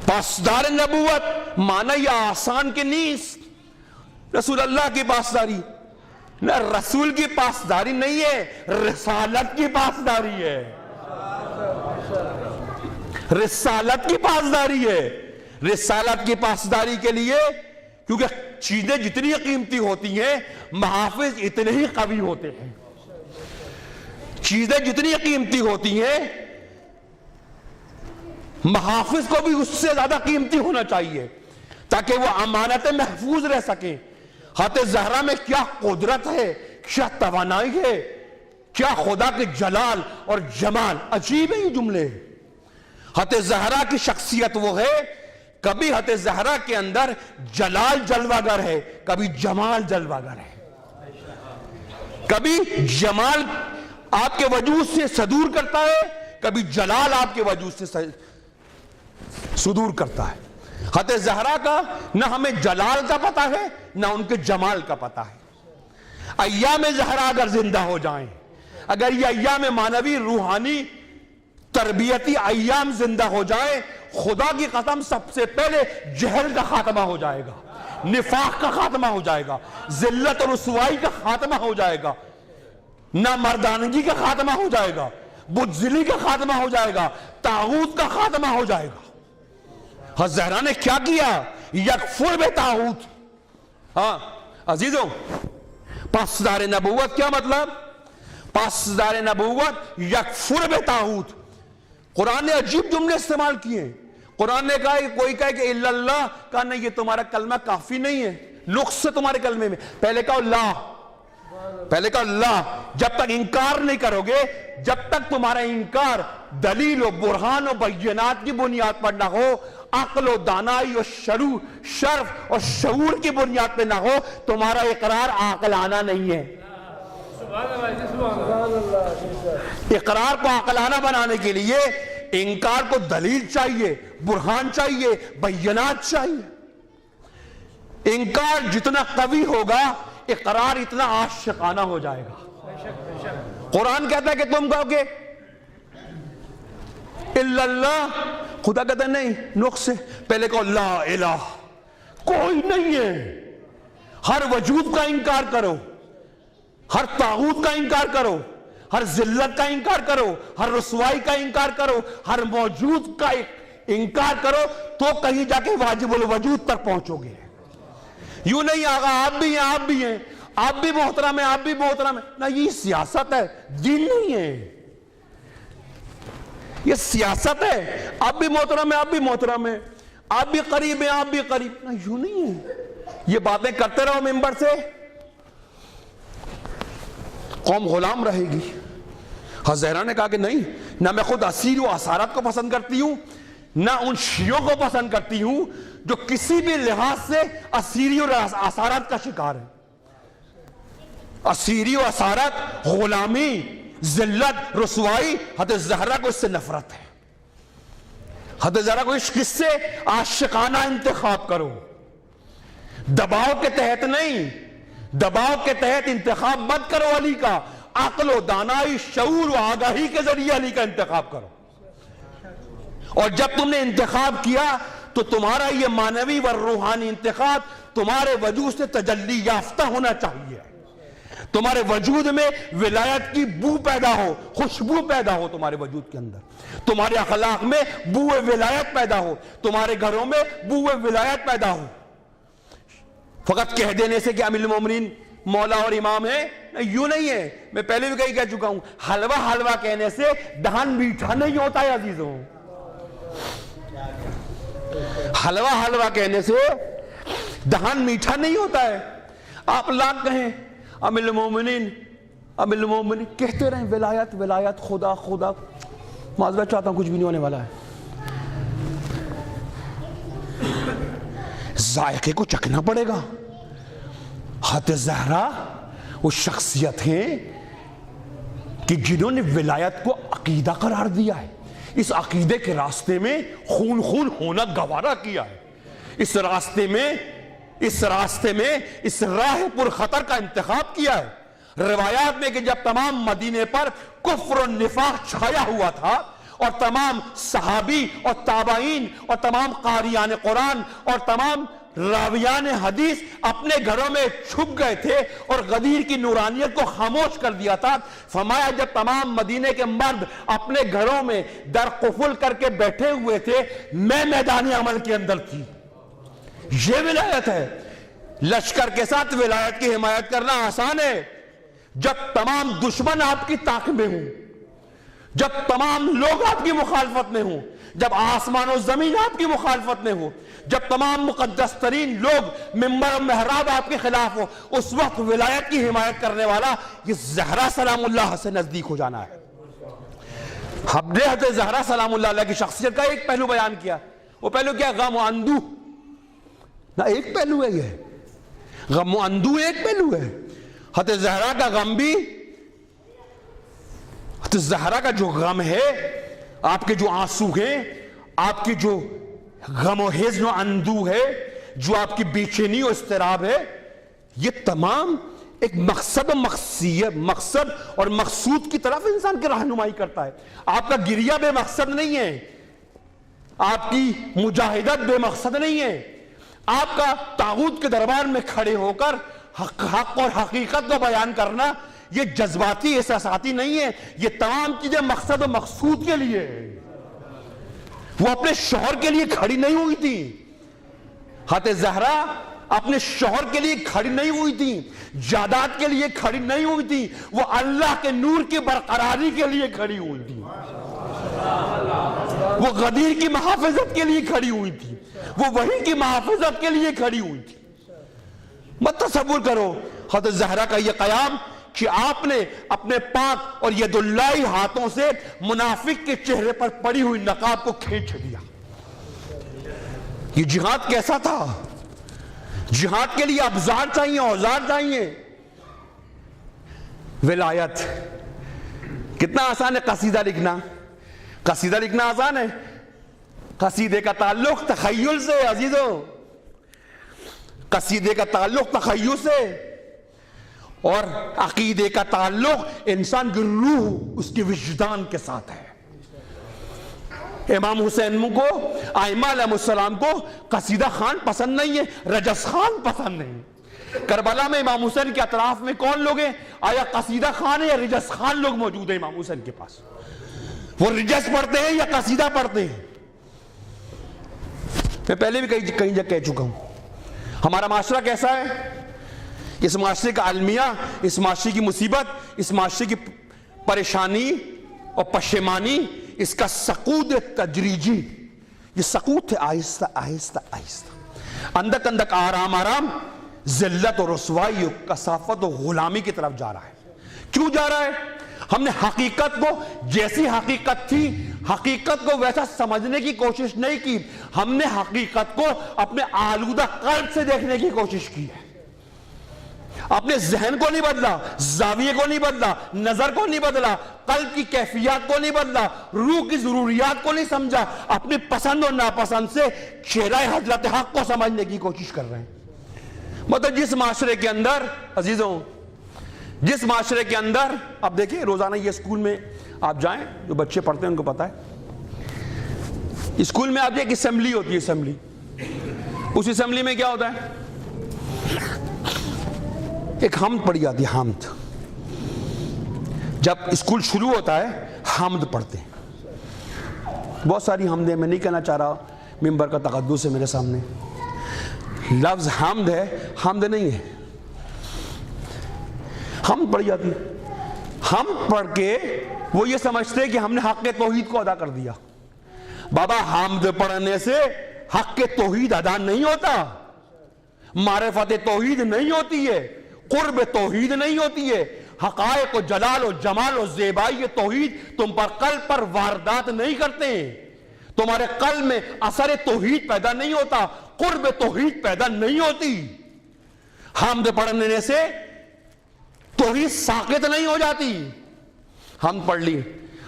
پاسدار نبوت مانا یہ آسان کے نیست. رسول اللہ کی پاسداری نہ، رسول کی پاسداری نہیں ہے، رسالت کی پاسداری ہے. رسالت کی پاسداری ہے. رسالت کی پاسداری کے لیے کیونکہ چیزیں جتنی قیمتی ہوتی ہیں محافظ اتنے ہی قوی ہوتے ہیں. چیزیں جتنی قیمتی ہوتی ہیں محافظ کو بھی اس سے زیادہ قیمتی ہونا چاہیے تاکہ وہ امانتیں محفوظ رہ سکیں. حضرت زہرا میں کیا قدرت ہے، کیا توانائی ہے، کیا خدا کے جلال اور جمال. عجیب ہے یہ جملے. حضرت زہرا کی شخصیت وہ ہے، کبھی حضرت زہرا کے اندر جلال جلوہ گر ہے، کبھی جمال جلوہ گر ہے. کبھی جمال آپ کے وجود سے صدور کرتا ہے، کبھی جلال آپ کے وجود سے صدور کرتا ہے. حضرت زہرا کا نہ ہمیں جلال کا پتہ ہے نہ ان کے جمال کا پتہ ہے. ایام زہرا اگر زندہ ہو جائیں، اگر یہ ایام معنوی روحانی تربیتی ایام زندہ ہو جائیں، خدا کی قسم سب سے پہلے جہل کا خاتمہ ہو جائے گا، نفاق کا خاتمہ ہو جائے گا، ذلت اور رسوائی کا خاتمہ ہو جائے گا، نامردانگی کا خاتمہ ہو جائے گا، بزدلی کا خاتمہ ہو جائے گا، طاغوت کا خاتمہ ہو جائے گا. حضرت زہرا نے کیا کیا؟ یکفر بے طاغوت. ہاں عزیزوں، پاسدار نبوت کیا مطلب؟ پاسدار نبوت یکفر بے طاغوت. قرآن نے عجیب جملے استعمال کیے. قرآن نے کہا کہ کوئی کہے کہ الا اللہ، کہا نہیں، یہ تمہارا کلمہ کافی نہیں ہے، نقص سے تمہارے کلمے میں. پہلے کہا اللہ، پہلے کہا اللہ. جب تک انکار نہیں کرو گے، جب تک تمہارا انکار دلیل و برہان و بینات کی بنیاد پر نہ ہو، عقل و دانائی و شرف اور شعور کی بنیاد پہ نہ ہو، تمہارا اقرار عاقلانہ نہیں ہے. اقرار کو عاقلانہ بنانے کے لیے انکار کو دلیل چاہیے، برہان چاہیے، بینات چاہیے. انکار جتنا قوی ہوگا، اقرار اتنا عاشقانہ ہو جائے گا. قرآن کہتا ہے کہ تم کہو گے الا اللہ، خدا کہتا ہے نہیں، نقص ہے. پہلے کہو لا الہ، کوئی نہیں ہے. ہر وجود کا انکار کرو، ہر طاغوت کا انکار کرو، ہر ذلت کا انکار کرو، ہر رسوائی کا انکار کرو، ہر موجود کا انکار کرو، تو کہیں جا کے واجب الوجود تک پہنچو گے. یوں نہیں آگا آپ بھی ہیں، آپ بھی ہیں، آپ بھی محترم ہیں، آپ بھی محترم ہیں. نہ، یہ سیاست ہے، دین نہیں ہے. یہ سیاست ہے. آپ بھی محترم ہیں، آپ بھی محترم ہیں، آپ بھی قریب ہیں، آپ بھی قریب. نہ، یوں نہیں ہے. یہ باتیں کرتے رہو ممبر سے، قوم غلام رہے گی. حضرت زہرا نے کہا کہ نہیں، نہ میں خود اسیر و اسارت کو پسند کرتی ہوں، نہ ان شیعوں کو پسند کرتی ہوں جو کسی بھی لحاظ سے اسیری اور اسارت کا شکار ہے. اسیری و اسارت، غلامی، ذلت، رسوائی، حضرت زہرا کو اس سے نفرت ہے. حضرت زہرا کو اس سے عاشقانہ انتخاب کرو، دباؤ کے تحت نہیں. دباؤ کے تحت انتخاب مت کرو علی کا، عقل و دانائی، شعور و آگاہی کے ذریعے علی کا انتخاب کرو. اور جب تم نے انتخاب کیا تو تمہارا یہ معنوی و روحانی انتخاب تمہارے وجود سے تجلی یافتہ ہونا چاہیے. تمہارے وجود میں ولایت کی بو پیدا ہو، خوشبو پیدا ہو تمہارے وجود کے اندر. تمہارے اخلاق میں بو ولایت پیدا ہو، تمہارے گھروں میں بو ولایت پیدا ہو. فقط کہہ دینے سے کہ امیر المومنین مولا اور امام ہے، یوں نہیں ہے. میں پہلے بھی کہیں کہہ چکا ہوں، حلوہ حلوہ کہنے سے دہن میٹھا نہیں ہوتا ہے عزیزوں. حلوہ حلوہ کہنے سے دہن میٹھا نہیں ہوتا ہے. آپ لاکھ کہیں امیر المومنین امیر المومنین، کہتے رہیں ولایت ولایت، خدا خدا. معذرت چاہتا ہوں، کچھ بھی نہیں ہونے والا ہے. ذائقے کو چکھنا پڑے گا. حضرت زہرا وہ شخصیت ہیں کہ جنہوں نے ولایت کو عقیدہ قرار دیا ہے. اس عقیدے کے راستے میں خون خون ہونا گوارا کیا ہے. اس راستے میں اس راہ پر خطر کا انتخاب کیا ہے. روایات میں کہ جب تمام مدینے پر کفر و نفاق چھایا ہوا تھا اور تمام صحابی اور تابعین اور تمام قاریان قرآن اور تمام راویان حدیث اپنے گھروں میں چھپ گئے تھے اور غدیر کی نورانیت کو خاموش کر دیا تھا، فرمایا جب تمام مدینے کے مرد اپنے گھروں میں در قفل کر کے بیٹھے ہوئے تھے، میں میدان عمل کے اندر تھی. یہ ولایت ہے. لشکر کے ساتھ ولایت کی حمایت کرنا آسان ہے جب تمام دشمن آپ کی طاق میں ہوں، جب تمام لوگ آپ کی مخالفت میں ہوں، جب آسمان و زمین آپ کی مخالفت میں ہو، جب تمام مقدس ترین لوگ ممبر و محراب آپ کے خلاف ہو، اس وقت ولایت کی حمایت کرنے والا یہ زہرا سلام اللہ سے نزدیک ہو جانا ہے۔ ہم نے حضرت زہرا سلام اللہ علیہ کی شخصیت کا ایک پہلو بیان کیا، وہ پہلو کیا؟ غم و اندوہ، نہ ایک پہلو ہے، یہ غم و اندوہ ایک پہلو ہے۔ حضرت زہرا کا غم بھی، حضرت زہرا کا جو غم ہے، آپ کے جو آنسو ہیں، آپ کی جو غم و حزن و اندوہ ہے، جو آپ کی بے چینی و اضطراب ہے، یہ تمام ایک مقصد اور مقصود کی طرف انسان کی رہنمائی کرتا ہے۔ آپ کا گریہ بے مقصد نہیں ہے، آپ کی مجاہدت بے مقصد نہیں ہے، آپ کا طاغوت کے دربار میں کھڑے ہو کر حق اور حقیقت کو بیان کرنا یہ جذباتی احساساتی نہیں ہے، یہ تمام چیزیں مقصد و مقصود کے لیے ہے۔ وہ اپنے شوہر کے لیے کھڑی نہیں ہوئی تھی، حضرت زہرا اپنے شوہر کے لیے کھڑی نہیں ہوئی تھی، جائیداد کے لیے کھڑی نہیں ہوئی تھی، وہ اللہ کے نور کی برقراری کے لیے کھڑی ہوئی تھی، وہ غدیر کی محافظت کے لیے کھڑی ہوئی تھی، وہ وحی کی محافظت کے لیے کھڑی ہوئی تھی۔ مت تصور کرو حضرت زہرا کا یہ قیام کہ آپ نے اپنے پاک اور ید اللہ ہاتھوں سے منافق کے چہرے پر پڑی ہوئی نقاب کو کھینچ دیا۔ یہ جہاد کیسا تھا؟ جہاد کے لیے ابزار چاہیے، اوزار چاہیے۔ ولایت کتنا آسان ہے قصیدہ لکھنا، قصیدہ لکھنا آسان ہے، قصیدے کا تعلق تخیل سے عزیزوں، قصیدے کا تعلق تخیل سے، اور عقیدے کا تعلق انسان کی روح اس کے وجدان کے ساتھ ہے۔ امام حسین کو، ائمہ علیہ السلام کو قصیدہ خان پسند نہیں ہے، رجس خان پسند نہیں۔ کربلا میں امام حسین کے اطراف میں کون لوگ ہیں؟ آیا قصیدہ خان ہے یا رجس خان لوگ موجود ہیں امام حسین کے پاس؟ وہ رجس پڑھتے ہیں یا قصیدہ پڑھتے ہیں؟ میں پہلے بھی کئی جگہ کہہ چکا ہوں، ہمارا معاشرہ کیسا ہے؟ اس معاشرے کا المیہ، اس معاشرے کی مصیبت، اس معاشرے کی پریشانی اور پشیمانی، اس کا سقوط تدریجی، یہ سقوط ہے آہستہ آہستہ آہستہ، اندک اندک آرام آرام ذلت اور رسوائی اور کثافت اور غلامی کی طرف جا رہا ہے۔ کیوں جا رہا ہے؟ ہم نے حقیقت کو جیسی حقیقت تھی، حقیقت کو ویسا سمجھنے کی کوشش نہیں کی، ہم نے حقیقت کو اپنے آلودہ قلب سے دیکھنے کی کوشش کی ہے۔ اپنے ذہن کو نہیں بدلا، زاویے کو نہیں بدلا، نظر کو نہیں بدلا، قلب کی کیفیات کو نہیں بدلا، روح کی ضروریات کو نہیں سمجھا، اپنی پسند اور ناپسند سے چہرہ حضرت حق کو سمجھنے کی کوشش کر رہے ہیں۔ مطلب جس معاشرے کے اندر عزیزوں، جس معاشرے کے اندر اب دیکھیں روزانہ یہ اسکول میں آپ جائیں، جو بچے پڑھتے ہیں ان کو پتا ہے، اسکول میں آپ ایک اسمبلی ہوتی ہے، اسمبلی، اس اسمبلی میں کیا ہوتا ہے؟ ایک حمد پڑھی جاتی ہے، حمد۔ جب اسکول شروع ہوتا ہے حمد پڑھتے ہیں، بہت ساری حمدیں، میں نہیں کہنا چاہ رہا، ممبر کا تقدس ہے میرے سامنے، لفظ حمد ہے، حمد نہیں ہے، حمد پڑھی جاتی ہے۔ حمد پڑھ کے وہ یہ سمجھتے کہ ہم نے حق توحید کو ادا کر دیا۔ بابا حمد پڑھنے سے حق توحید ادا نہیں ہوتا، معرفت توحید نہیں ہوتی ہے، قرب توحید نہیں ہوتی ہے، حقائق و جلال و جمال و زیبائی توحید تم پر قلب پر واردات نہیں کرتے ہیں، تمہارے قلب میں اثر توحید پیدا نہیں ہوتا، قرب توحید پیدا نہیں ہوتی۔ حمد پڑھنے سے توحید ساقط نہیں ہو جاتی۔ حمد پڑھ لی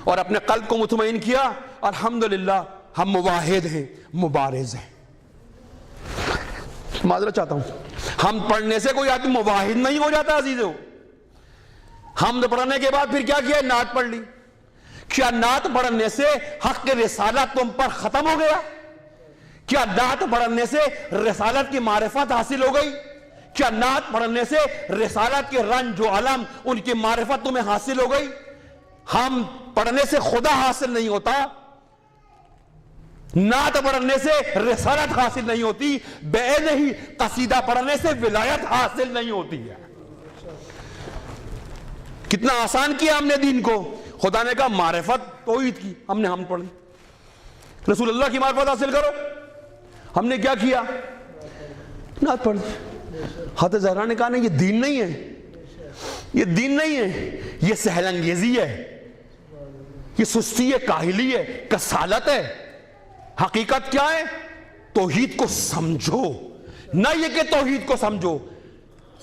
اور اپنے قلب کو مطمئن کیا، الحمدللہ ہم مواحد ہیں، مبارز ہیں۔ معذرت چاہتا ہوں، حمد پڑھنے سے کوئی آدمی مواحد نہیں ہو جاتا عزیزو۔ حمد پڑھنے کے بعد پھر کیا کیا؟ نعت پڑھ لی۔ کیا نعت پڑھنے سے حق رسالت تم پر ختم ہو گیا؟ کیا نعت پڑھنے سے رسالت کی معرفت حاصل ہو گئی؟ کیا نعت پڑھنے سے رسالت کے رنج و علم ان کی معرفت تمہیں حاصل ہو گئی؟ حمد پڑھنے سے خدا حاصل نہیں ہوتا، نعت پڑھنے سے رسالت حاصل نہیں ہوتی، بے نہیں قصیدہ پڑھنے سے ولایت حاصل نہیں ہوتی ہے۔ کتنا آسان کیا ہم نے دین کو، خدا نے کہا معرفت توحید کی، ہم پڑھی رسول اللہ کی معرفت حاصل کرو، ہم نے کیا کیا؟ نعت پڑھ دی۔ حضرت زہرا نے کہا نہیں، یہ دین نہیں ہے، یہ دین نہیں ہے، یہ سہل انگیزی ہے، یہ سستی ہے، کاہلی ہے، کسالت ہے۔ حقیقت کیا ہے؟ توحید کو سمجھو، نہ یہ کہ توحید کو سمجھو۔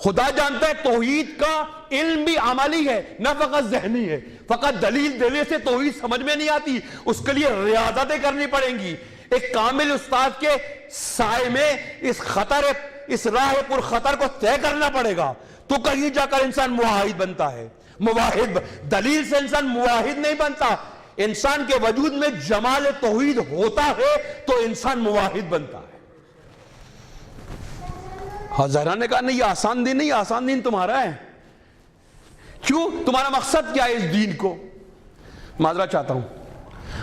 خدا جانتا ہے توحید کا علم بھی عملی ہے، نہ فقط ذہنی ہے۔ فقط دلیل دینے سے توحید سمجھ میں نہیں آتی، اس کے لیے ریاضتیں کرنی پڑیں گی۔ ایک کامل استاد کے سائے میں اس راہ پر خطر کو طے کرنا پڑے گا، تو کہیں جا کر انسان موحد بنتا ہے۔ دلیل سے انسان موحد نہیں بنتا، انسان کے وجود میں جمال توحید ہوتا ہے تو انسان موحد بنتا ہے۔ زہرا نے کہا نہیں، یہ آسان دین نہیں، آسان دین تمہارا ہے۔ کیوں؟ تمہارا مقصد کیا ہے اس دین کو؟ معذرت چاہتا ہوں،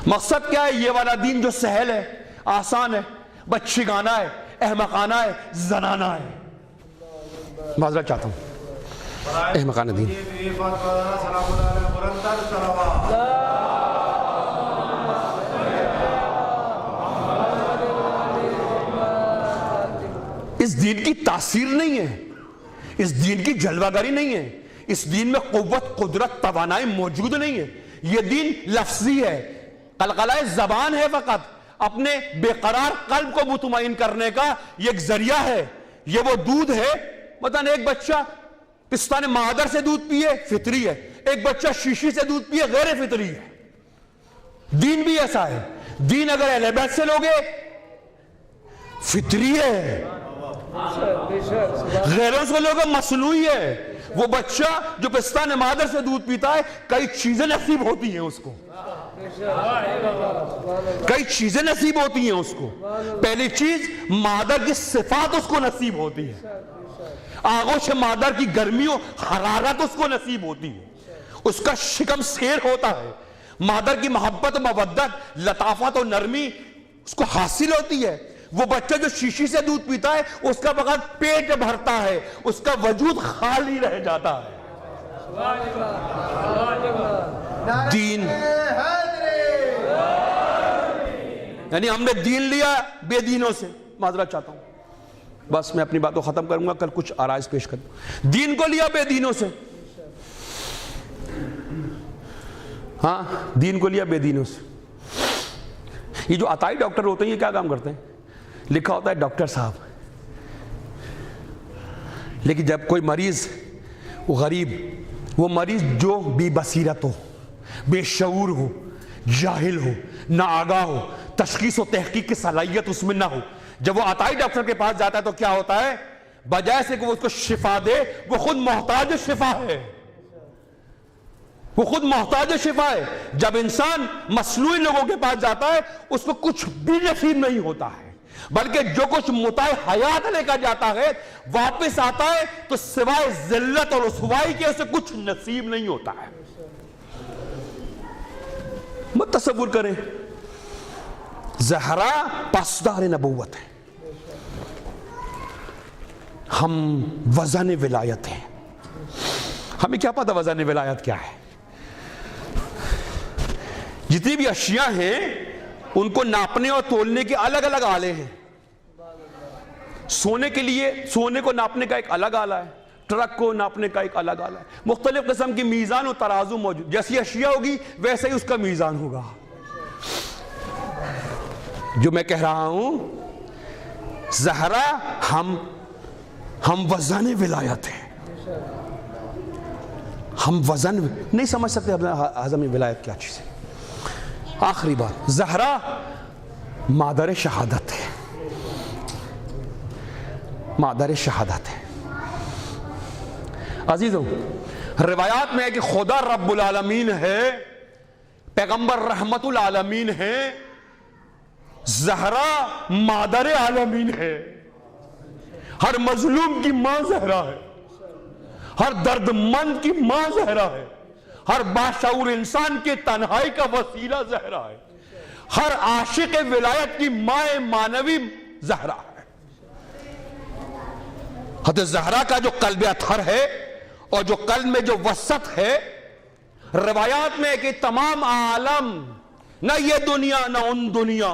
مقصد کیا ہے یہ والا دین جو سہل ہے، آسان ہے، بچگانہ ہے، احمقانہ ہے، زنانہ ہے؟ معذرت چاہتا ہوں، احمقانہ دین۔ اس دین کی تاثیر نہیں ہے، اس دین کی جلوہ گری نہیں ہے، اس دین میں قوت، قدرت، توانائی موجود نہیں ہے۔ یہ دین لفظی ہے، قلقلہ زبان ہے، فقط اپنے بے قرار قلب کو مطمئن کرنے کا یہ ایک ذریعہ ہے۔ یہ وہ دودھ ہے، مثلا ایک بچہ پستان مادر سے دودھ پیے فطری ہے، ایک بچہ شیشی سے دودھ پیے غیر فطری ہے۔ دین بھی ایسا ہے، دین اگر اہل بیت سے لوگے فطری ہے، غیروں سے لوگے مصنوعی ہے۔ وہ بچہ جو پستان مادر سے دودھ پیتا ہے، کئی چیزیں نصیب ہوتی ہیں اس کو، کئی چیزیں نصیب ہوتی ہیں اس کو۔ پہلی چیز مادر کی صفات اس کو نصیب ہوتی ہے، آغوش مادر کی گرمی و حرارت اس کو نصیب ہوتی ہے، اس کا شکم سیر ہوتا ہے، مادر کی محبت و مودت، لطافت و نرمی اس کو حاصل ہوتی ہے۔ وہ بچہ جو شیشی سے دودھ پیتا ہے، اس کا فقط پیٹ بھرتا ہے، اس کا وجود خالی رہ جاتا ہے۔ دین یعنی ہم نے دین لیا بے دینوں سے۔ معذرت چاہتا ہوں، بس میں اپنی بات کو ختم کروں گا، کل کچھ آرائز پیش کروں۔ دین کو لیا بے دینوں سے، ہاں دین کو لیا بے دینوں سے۔ یہ جو عطائی ڈاکٹر ہوتے ہیں یہ کیا کام کرتے ہیں؟ لکھا ہوتا ہے ڈاکٹر صاحب، لیکن جب کوئی مریض وہ غریب، وہ مریض جو بے بصیرت ہو، بے شعور ہو، جاہل ہو، ناآگاہ ہو، تشخیص و تحقیق کی صلاحیت اس میں نہ ہو، جب وہ عطائی ڈاکٹر کے پاس جاتا ہے تو کیا ہوتا ہے؟ بجائے سے کہ وہ اس کو شفا دے، وہ خود محتاج شفا ہے، وہ خود محتاج شفا ہے۔ جب انسان مصنوعی لوگوں کے پاس جاتا ہے اس کو کچھ بھی نصیب نہیں ہوتا ہے، بلکہ جو کچھ متاع حیات لے کر جاتا ہے واپس آتا ہے تو سوائے ذلت اور رسوائی کے اسے کچھ نصیب نہیں ہوتا ہے۔ مت تصور کریں، زہرا پاسدار نبوت ہے، ہم وزن ولایت ہیں۔ ہمیں کیا پتا وزن ولایت کیا ہے؟ جتنی بھی اشیاء ہیں ان کو ناپنے اور تولنے کے الگ الگ آلے ہیں۔ سونے کے لیے سونے کو ناپنے کا ایک الگ آلہ ہے، ٹرک کو ناپنے کا ایک الگ آلہ ہے، مختلف قسم کی میزان و ترازو موجود، جیسی اشیاء ہوگی ویسے ہی اس کا میزان ہوگا۔ جو میں کہہ رہا ہوں، زہرا ہم وزن ولایت ہیں، ہم وزن نہیں سمجھ سکتے ہضم ولایت کیا چیز ہے۔ آخری بات، زہرا مادر شہادت ہے، مادر شہادت ہے۔ عزیزوں، روایات میں ہے کہ خدا رب العالمین ہے، پیغمبر رحمت العالمین ہے، زہرا مادر عالمین ہے۔ ہر مظلوم کی ماں زہرا ہے، ہر درد مند کی ماں زہرا ہے، ہر باشعور انسان کے تنہائی کا وسیلہ زہرا ہے، ہر عاشق ولایت کی ماں مانوی زہرا ہے۔ حضرت زہرا کا جو قلب اطہر ہے اور جو قلب میں جو وسط ہے، روایات میں کہ تمام عالم، نہ یہ دنیا نہ ان دنیا،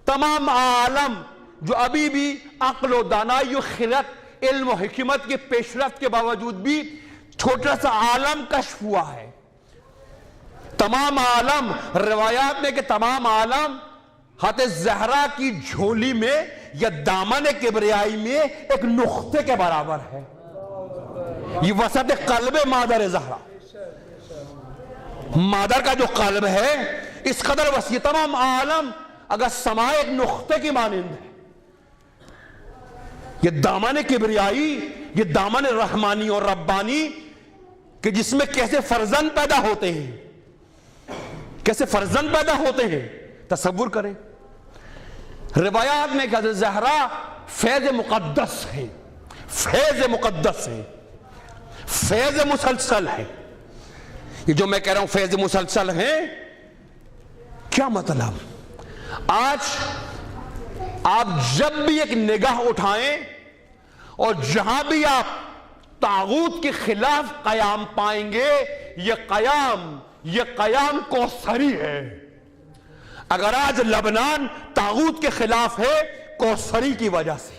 تمام عالم جو ابھی بھی عقل و دانائی و خرد، علم و حکمت کے پیش رفت کے باوجود بھی چھوٹا سا عالم کشف ہوا ہے. تمام عالم، روایات میں کہ تمام عالم حضرت زہرا کی جھولی میں یا دامن کبریائی میں ایک نقطے کے برابر ہے. یہ وسط قلب مادر زہرا، مادر کا جو قلب ہے اس قدر وسیع، تمام عالم اگر سمائے ایک نقطے کی مانند ہے. یہ دامن کبریائی، یہ دامن رحمانی اور ربانی کہ جس میں کیسے فرزند پیدا ہوتے ہیں، کیسے فرزند پیدا ہوتے ہیں تصور کریں. روایات میں کہ حضرت زہرا فیض مقدس ہے، فیض مقدس ہے، فیض مسلسل ہے. یہ جو میں کہہ رہا ہوں فیض مسلسل ہے، کیا مطلب؟ آج آپ جب بھی ایک نگاہ اٹھائیں اور جہاں بھی آپ طاغوت کے خلاف قیام پائیں گے، یہ قیام کوثری ہے. اگر آج لبنان طاغوت کے خلاف ہے، کوثری کی وجہ سے.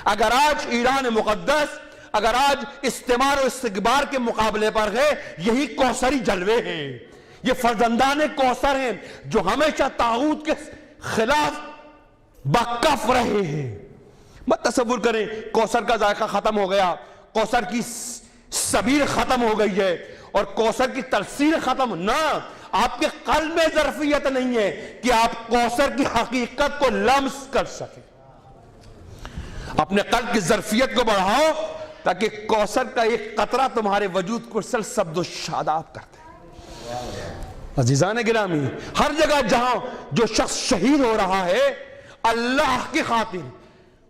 اگر آج ایران مقدس، اگر آج استعمار و استکبار کے مقابلے پر ہے، یہی کوثری جلوے ہیں. یہ فرزندان کوثر ہیں جو ہمیشہ طاغوت کے خلاف باکف رہے ہیں. مت تصور کریں کوثر کا ذائقہ ختم ہو گیا، کوثر کی سبیل ختم ہو گئی ہے اور کوثر کی ترسیل ختم. نہ، آپ کے قلب میں ظرفیت نہیں ہے کہ آپ کوثر کی حقیقت کو لمس کر سکیں. اپنے قلب کی ظرفیت کو بڑھاؤ تاکہ کوثر کا ایک قطرہ تمہارے وجود کو سرسبز و شاداب کرتے. عزیزان گرامی، ہر جگہ جہاں جو شخص شہید ہو رہا ہے، اللہ کی خاطر،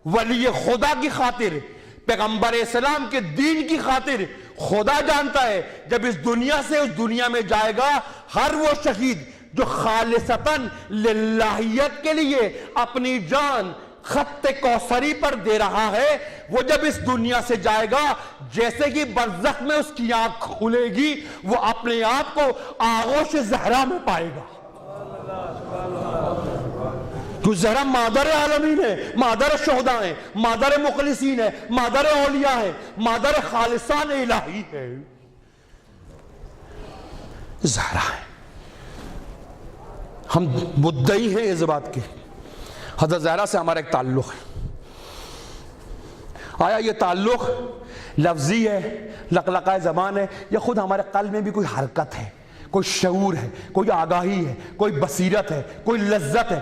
ولی خدا کی خاطر، پیغمبر اسلام کے دین کی خاطر، خدا جانتا ہے جب اس دنیا سے اس دنیا میں جائے گا، ہر وہ شہید جو خالصتاً للہیت کے لیے اپنی جان خط کوثری پر دے رہا ہے، وہ جب اس دنیا سے جائے گا، جیسے کہ برزخ میں اس کی آنکھ کھلے گی، وہ اپنے آپ کو آغوش زہرا میں پائے گا. تو زہرا مادر عالمین ہے، مادر شہداء ہے، مادر مخلصین ہے، مادر اولیاء ہے، مادر خالصان الہی ہے. زہرا ہے. ہم مدعی ہیں اس بات کے، حضرت زہرا سے ہمارا ایک تعلق ہے. آیا یہ تعلق لفظی ہے، لقلقہ زبان ہے، یا خود ہمارے قلب میں بھی کوئی حرکت ہے، کوئی شعور ہے، کوئی آگاہی ہے، کوئی بصیرت ہے، کوئی لذت ہے؟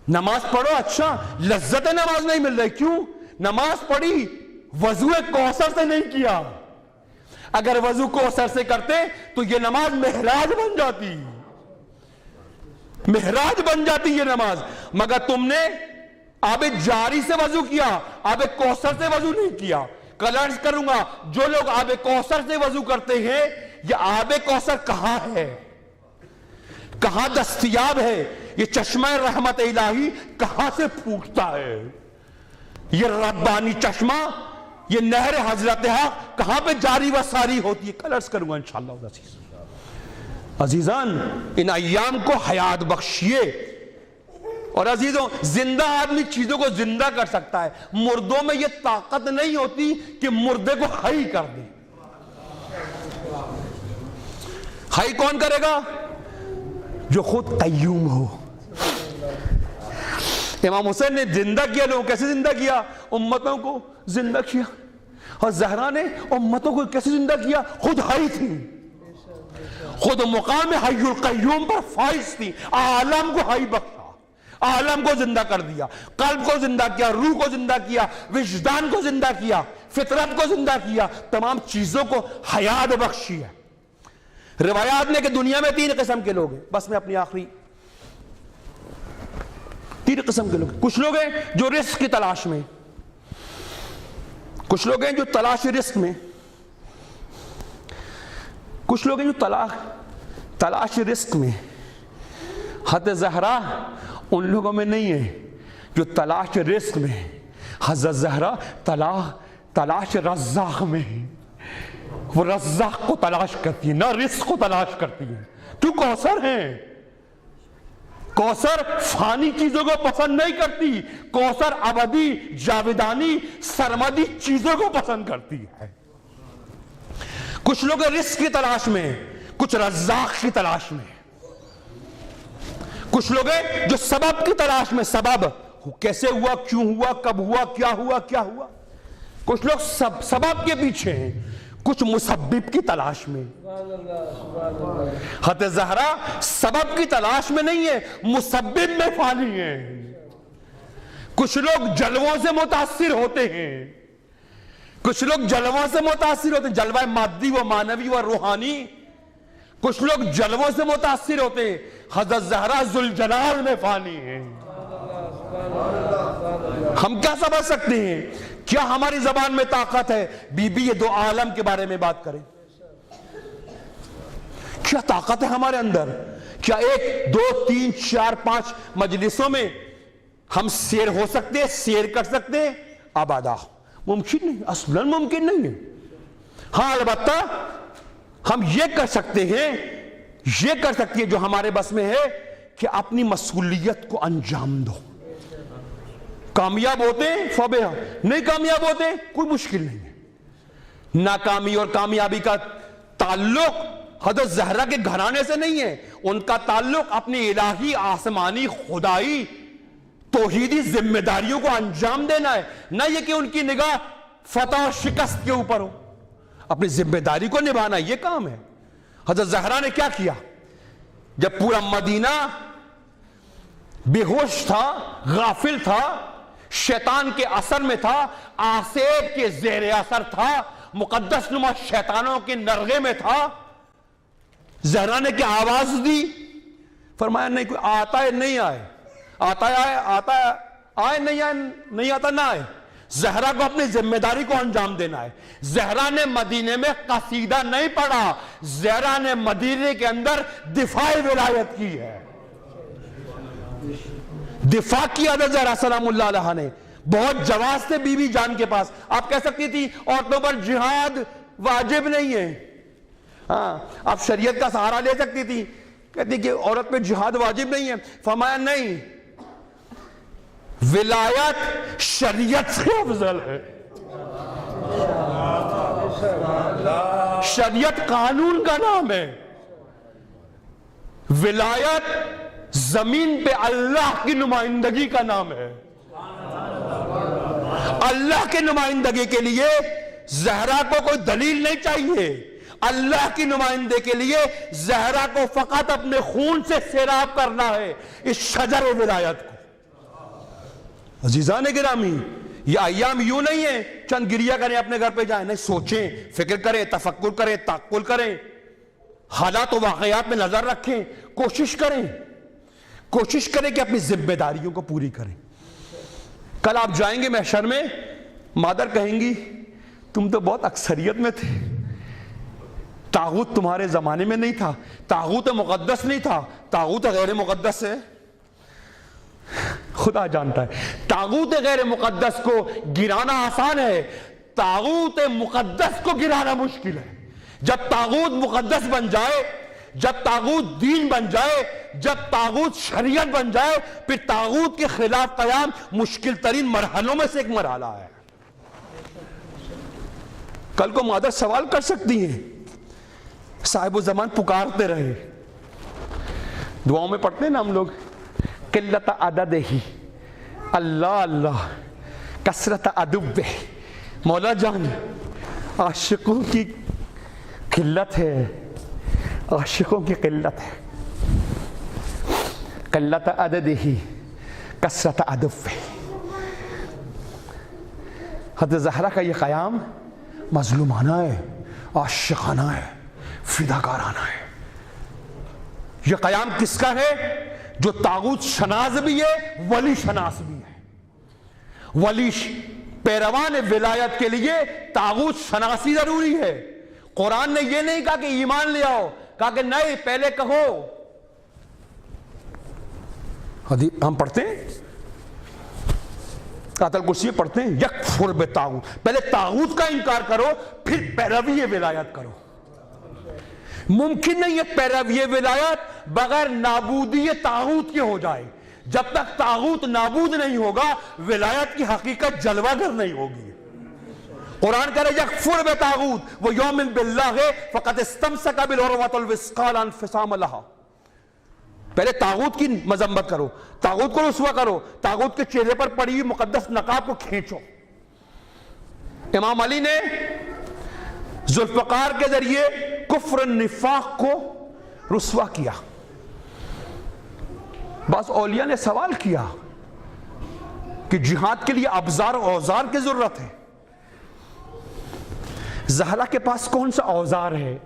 نماز پڑھو، اچھا لذت نماز نہیں مل رہی، کیوں؟ نماز پڑھی وضو کوثر سے نہیں کیا. اگر وضو کوثر سے کرتے تو یہ نماز محراج بن جاتی، محراج بن جاتی یہ نماز. مگر تم نے آب جاری سے وضو کیا، آب کوثر سے وضو نہیں کیا. کل عرض کروں گا، جو لوگ آب کوثر سے وضو کرتے ہیں، یہ آب کوثر کہاں ہے، کہاں دستیاب ہے؟ یہ چشمہ رحمت الہی کہاں سے پھوٹتا ہے؟ یہ ربانی چشمہ، یہ نہر حضرت حق کہاں پہ جاری و ساری ہوتی ہے؟ کل عرض کروں گا انشاءاللہ. عزیزان، ان ایام کو حیات بخشیے. اور عزیزوں، زندہ آدمی چیزوں کو زندہ کر سکتا ہے، مردوں میں یہ طاقت نہیں ہوتی کہ مردے کو حی کر دے. حی کون کرے گا؟ جو خود قیوم ہو. امام حسین نے زندہ کیا لوگوں، کیسے زندہ کیا؟ امتوں کو زندہ کیا. اور زہرا نے امتوں کو کیسے زندہ کیا؟ خود حی تھی، خود مقام حی القیوم پر فائز تھی، عالم کو حی بخشا، عالم کو زندہ کر دیا، قلب کو زندہ کیا، روح کو زندہ کیا، وجدان کو زندہ کیا، فطرت کو زندہ کیا، تمام چیزوں کو حیات بخشی ہے. روایات میں کہ دنیا میں 3 قسم کے لوگ ہیں. بس میں اپنی آخری 3 قسم کے لوگ. کچھ لوگ ہیں جو رزق کی تلاش میں، کچھ لوگ ہیں جو تلاش رزق میں، کچھ لوگ ہیں جو تلاش رزق میں. حضرت زہرا ان لوگوں میں نہیں ہے جو تلاش رزق میں. حضرت زہرا تلاش رزاق میں. وہ رزاق کو تلاش کرتی ہے، نہ رزق کو تلاش کرتی ہے. تو کوثر ہیں. کوثر فانی چیزوں کو پسند نہیں کرتی، کوثر ابدی جاویدانی سرمدی چیزوں کو پسند کرتی ہے. کچھ لوگ رزق کی تلاش میں، کچھ رزاق کی تلاش میں، کچھ لوگ ہیں جو سبب کی تلاش میں، سبب کیسے ہوا، کیوں ہوا، کب ہوا، کیا ہوا، کیا ہوا. کچھ لوگ سبب کے پیچھے ہیں، کچھ مسبب کی تلاش میں. حضرت زہرا سبب کی تلاش میں نہیں ہے، مسبب میں فانی ہے. کچھ لوگ جلووں سے متاثر ہوتے ہیں، کچھ لوگ جلووں سے متاثر ہوتے ہیں، جلوہ مادی و معنوی و روحانی. کچھ لوگ جلووں سے متاثر ہوتے ہیں. حضرت زہرا ذوالجلال میں فانی ہے. ہم کیا سمجھ سکتے ہیں؟ کیا ہماری زبان میں طاقت ہے بی بی یہ دو عالم کے بارے میں بات کریں؟ کیا طاقت ہے ہمارے اندر؟ کیا 1 2 3 4 5 مجلسوں میں ہم سیر ہو سکتے ہیں، سیر کر سکتے ہیں؟ ابدا ممکن نہیں، اصلا ممکن نہیں ہے. ہاں البتہ ہم یہ کر سکتے ہیں، یہ کر سکتے ہیں جو ہمارے بس میں ہے کہ اپنی مسئولیت کو انجام دو. کامیاب ہوتے ہیں فبیہا، نہیں کامیاب ہوتے کوئی مشکل نہیں ہے. ناکامی اور کامیابی کا تعلق حضرت زہرا کے گھرانے سے نہیں ہے، ان کا تعلق اپنی الہی آسمانی خدائی توحیدی ذمہ داریوں کو انجام دینا ہے، نہ یہ کہ ان کی نگاہ فتح اور شکست کے اوپر ہو. اپنی ذمہ داری کو نبھانا یہ کام ہے. حضرت زہرا نے کیا کیا؟ جب پورا مدینہ بے ہوش تھا، غافل تھا، شیطان کے اثر میں تھا، آسیب کے زیر اثر تھا، مقدس نما شیطانوں کے نرغے میں تھا، زہرا نے کیا آواز دی؟ فرمایا نہیں کوئی آتا ہے نہیں آئے، آتا ہے آتا ہے آئے، نہیں آئے نہیں آتا نہ آئے. زہرا کو اپنی ذمہ داری کو انجام دینا ہے. زہرا نے مدینے میں قصیدہ نہیں پڑھا، زہرا نے مدینے کے اندر دفاع ولایت کی ہے. دفاع کیا تھا زہرا سلام اللہ علیہ نے. بہت جواز تھے بی بی جان کے پاس. آپ کہہ سکتی تھی عورتوں پر جہاد واجب نہیں ہے، ہاں آپ شریعت کا سہارا لے سکتی تھی، کہتی کہ عورت پہ جہاد واجب نہیں ہے. فرمایا نہیں، ولایت شریعت سے افضل ہے. شریعت قانون کا نام ہے، ولایت زمین پہ اللہ کی نمائندگی کا نام ہے. اللہ کی نمائندگی کے لیے زہرا کو کوئی دلیل نہیں چاہیے. اللہ کی نمائندے کے لیے زہرا کو فقط اپنے خون سے سیراب کرنا ہے اس شجر ولایت کو. عزیزان گرامی، یہ ایام یوں نہیں ہے چند گریہ کریں اپنے گھر پہ جائیں، نہیں، سوچیں، فکر کریں، تفکر کریں، تعقل کریں، حالات و واقعات میں نظر رکھیں، کوشش کریں کہ اپنی ذمہ داریوں کو پوری کریں. کل آپ جائیں گے محشر میں، مادر کہیں گی تم تو بہت اکثریت میں تھے، طاغوت تمہارے زمانے میں نہیں تھا، طاغوت مقدس نہیں تھا، طاغوت غیر مقدس ہے. خدا جانتا ہے طاغوت غیر مقدس کو گرانا آسان ہے، طاغوت مقدس کو گرانا مشکل ہے. جب طاغوت مقدس بن جائے، جب طاغوت دین بن جائے، جب طاغوت شریعت بن جائے، پھر طاغوت کے خلاف قیام مشکل ترین مرحلوں میں سے ایک مرحلہ ہے. کل کو مادر سوال کر سکتی ہیں، صاحب و زمان پکارتے رہے، دعاؤں میں پڑھتے ہیں نا ہم لوگ، قلت عدد ہی اللہ اللہ کثرت ادب، مولا جان عاشقوں کی قلت ہے، عاشقوں کی قلت ہے. قلت عدد ہی کثرت ادب. حضرت زہرا کا یہ قیام مظلومانہ ہے، عاشقانہ ہے، فداکارانہ ہے. یہ قیام کس کا ہے؟ جو طاغوت شناس بھی ہے، ولی شناس بھی ہے. ولی پیروان ولایت کے لیے طاغوت شناسی ضروری ہے. قرآن نے یہ نہیں کہا کہ ایمان لے آؤ، کہا کہ نہیں پہلے کہو. ہم پڑھتے ہیں آیت الکرسی پڑھتے ہیں یکفر بطاغوت، پہلے طاغوت کا انکار کرو پھر پیروی ولایت کرو. ممکن نہیں ہے پیروی ولایت بغیر نابودی طاغوت کے ہو جائے. جب تک طاغوت نابود نہیں ہوگا ولایت کی حقیقت جلوہ گر نہیں ہوگی. قرآن کہہ رہے یکفر بطاغوت ویؤمن باللہ فقد استمسک بالعروۃ الوثقی لا انفصام لہا. پہلے طاغوت کی مذمت کرو، طاغوت کو رسوا کرو، طاغوت کے چہرے پر پڑی ہوئی مقدس نقاب کو کھینچو. امام علی نے ذوالفقار کے ذریعے کفر نفاق کو رسوا کیا. بعض اولیاء نے سوال کیا کہ جہاد کے لیے ابزار و اوزار کی ضرورت ہے، زہرا کے پاس کون سا اوزار ہے،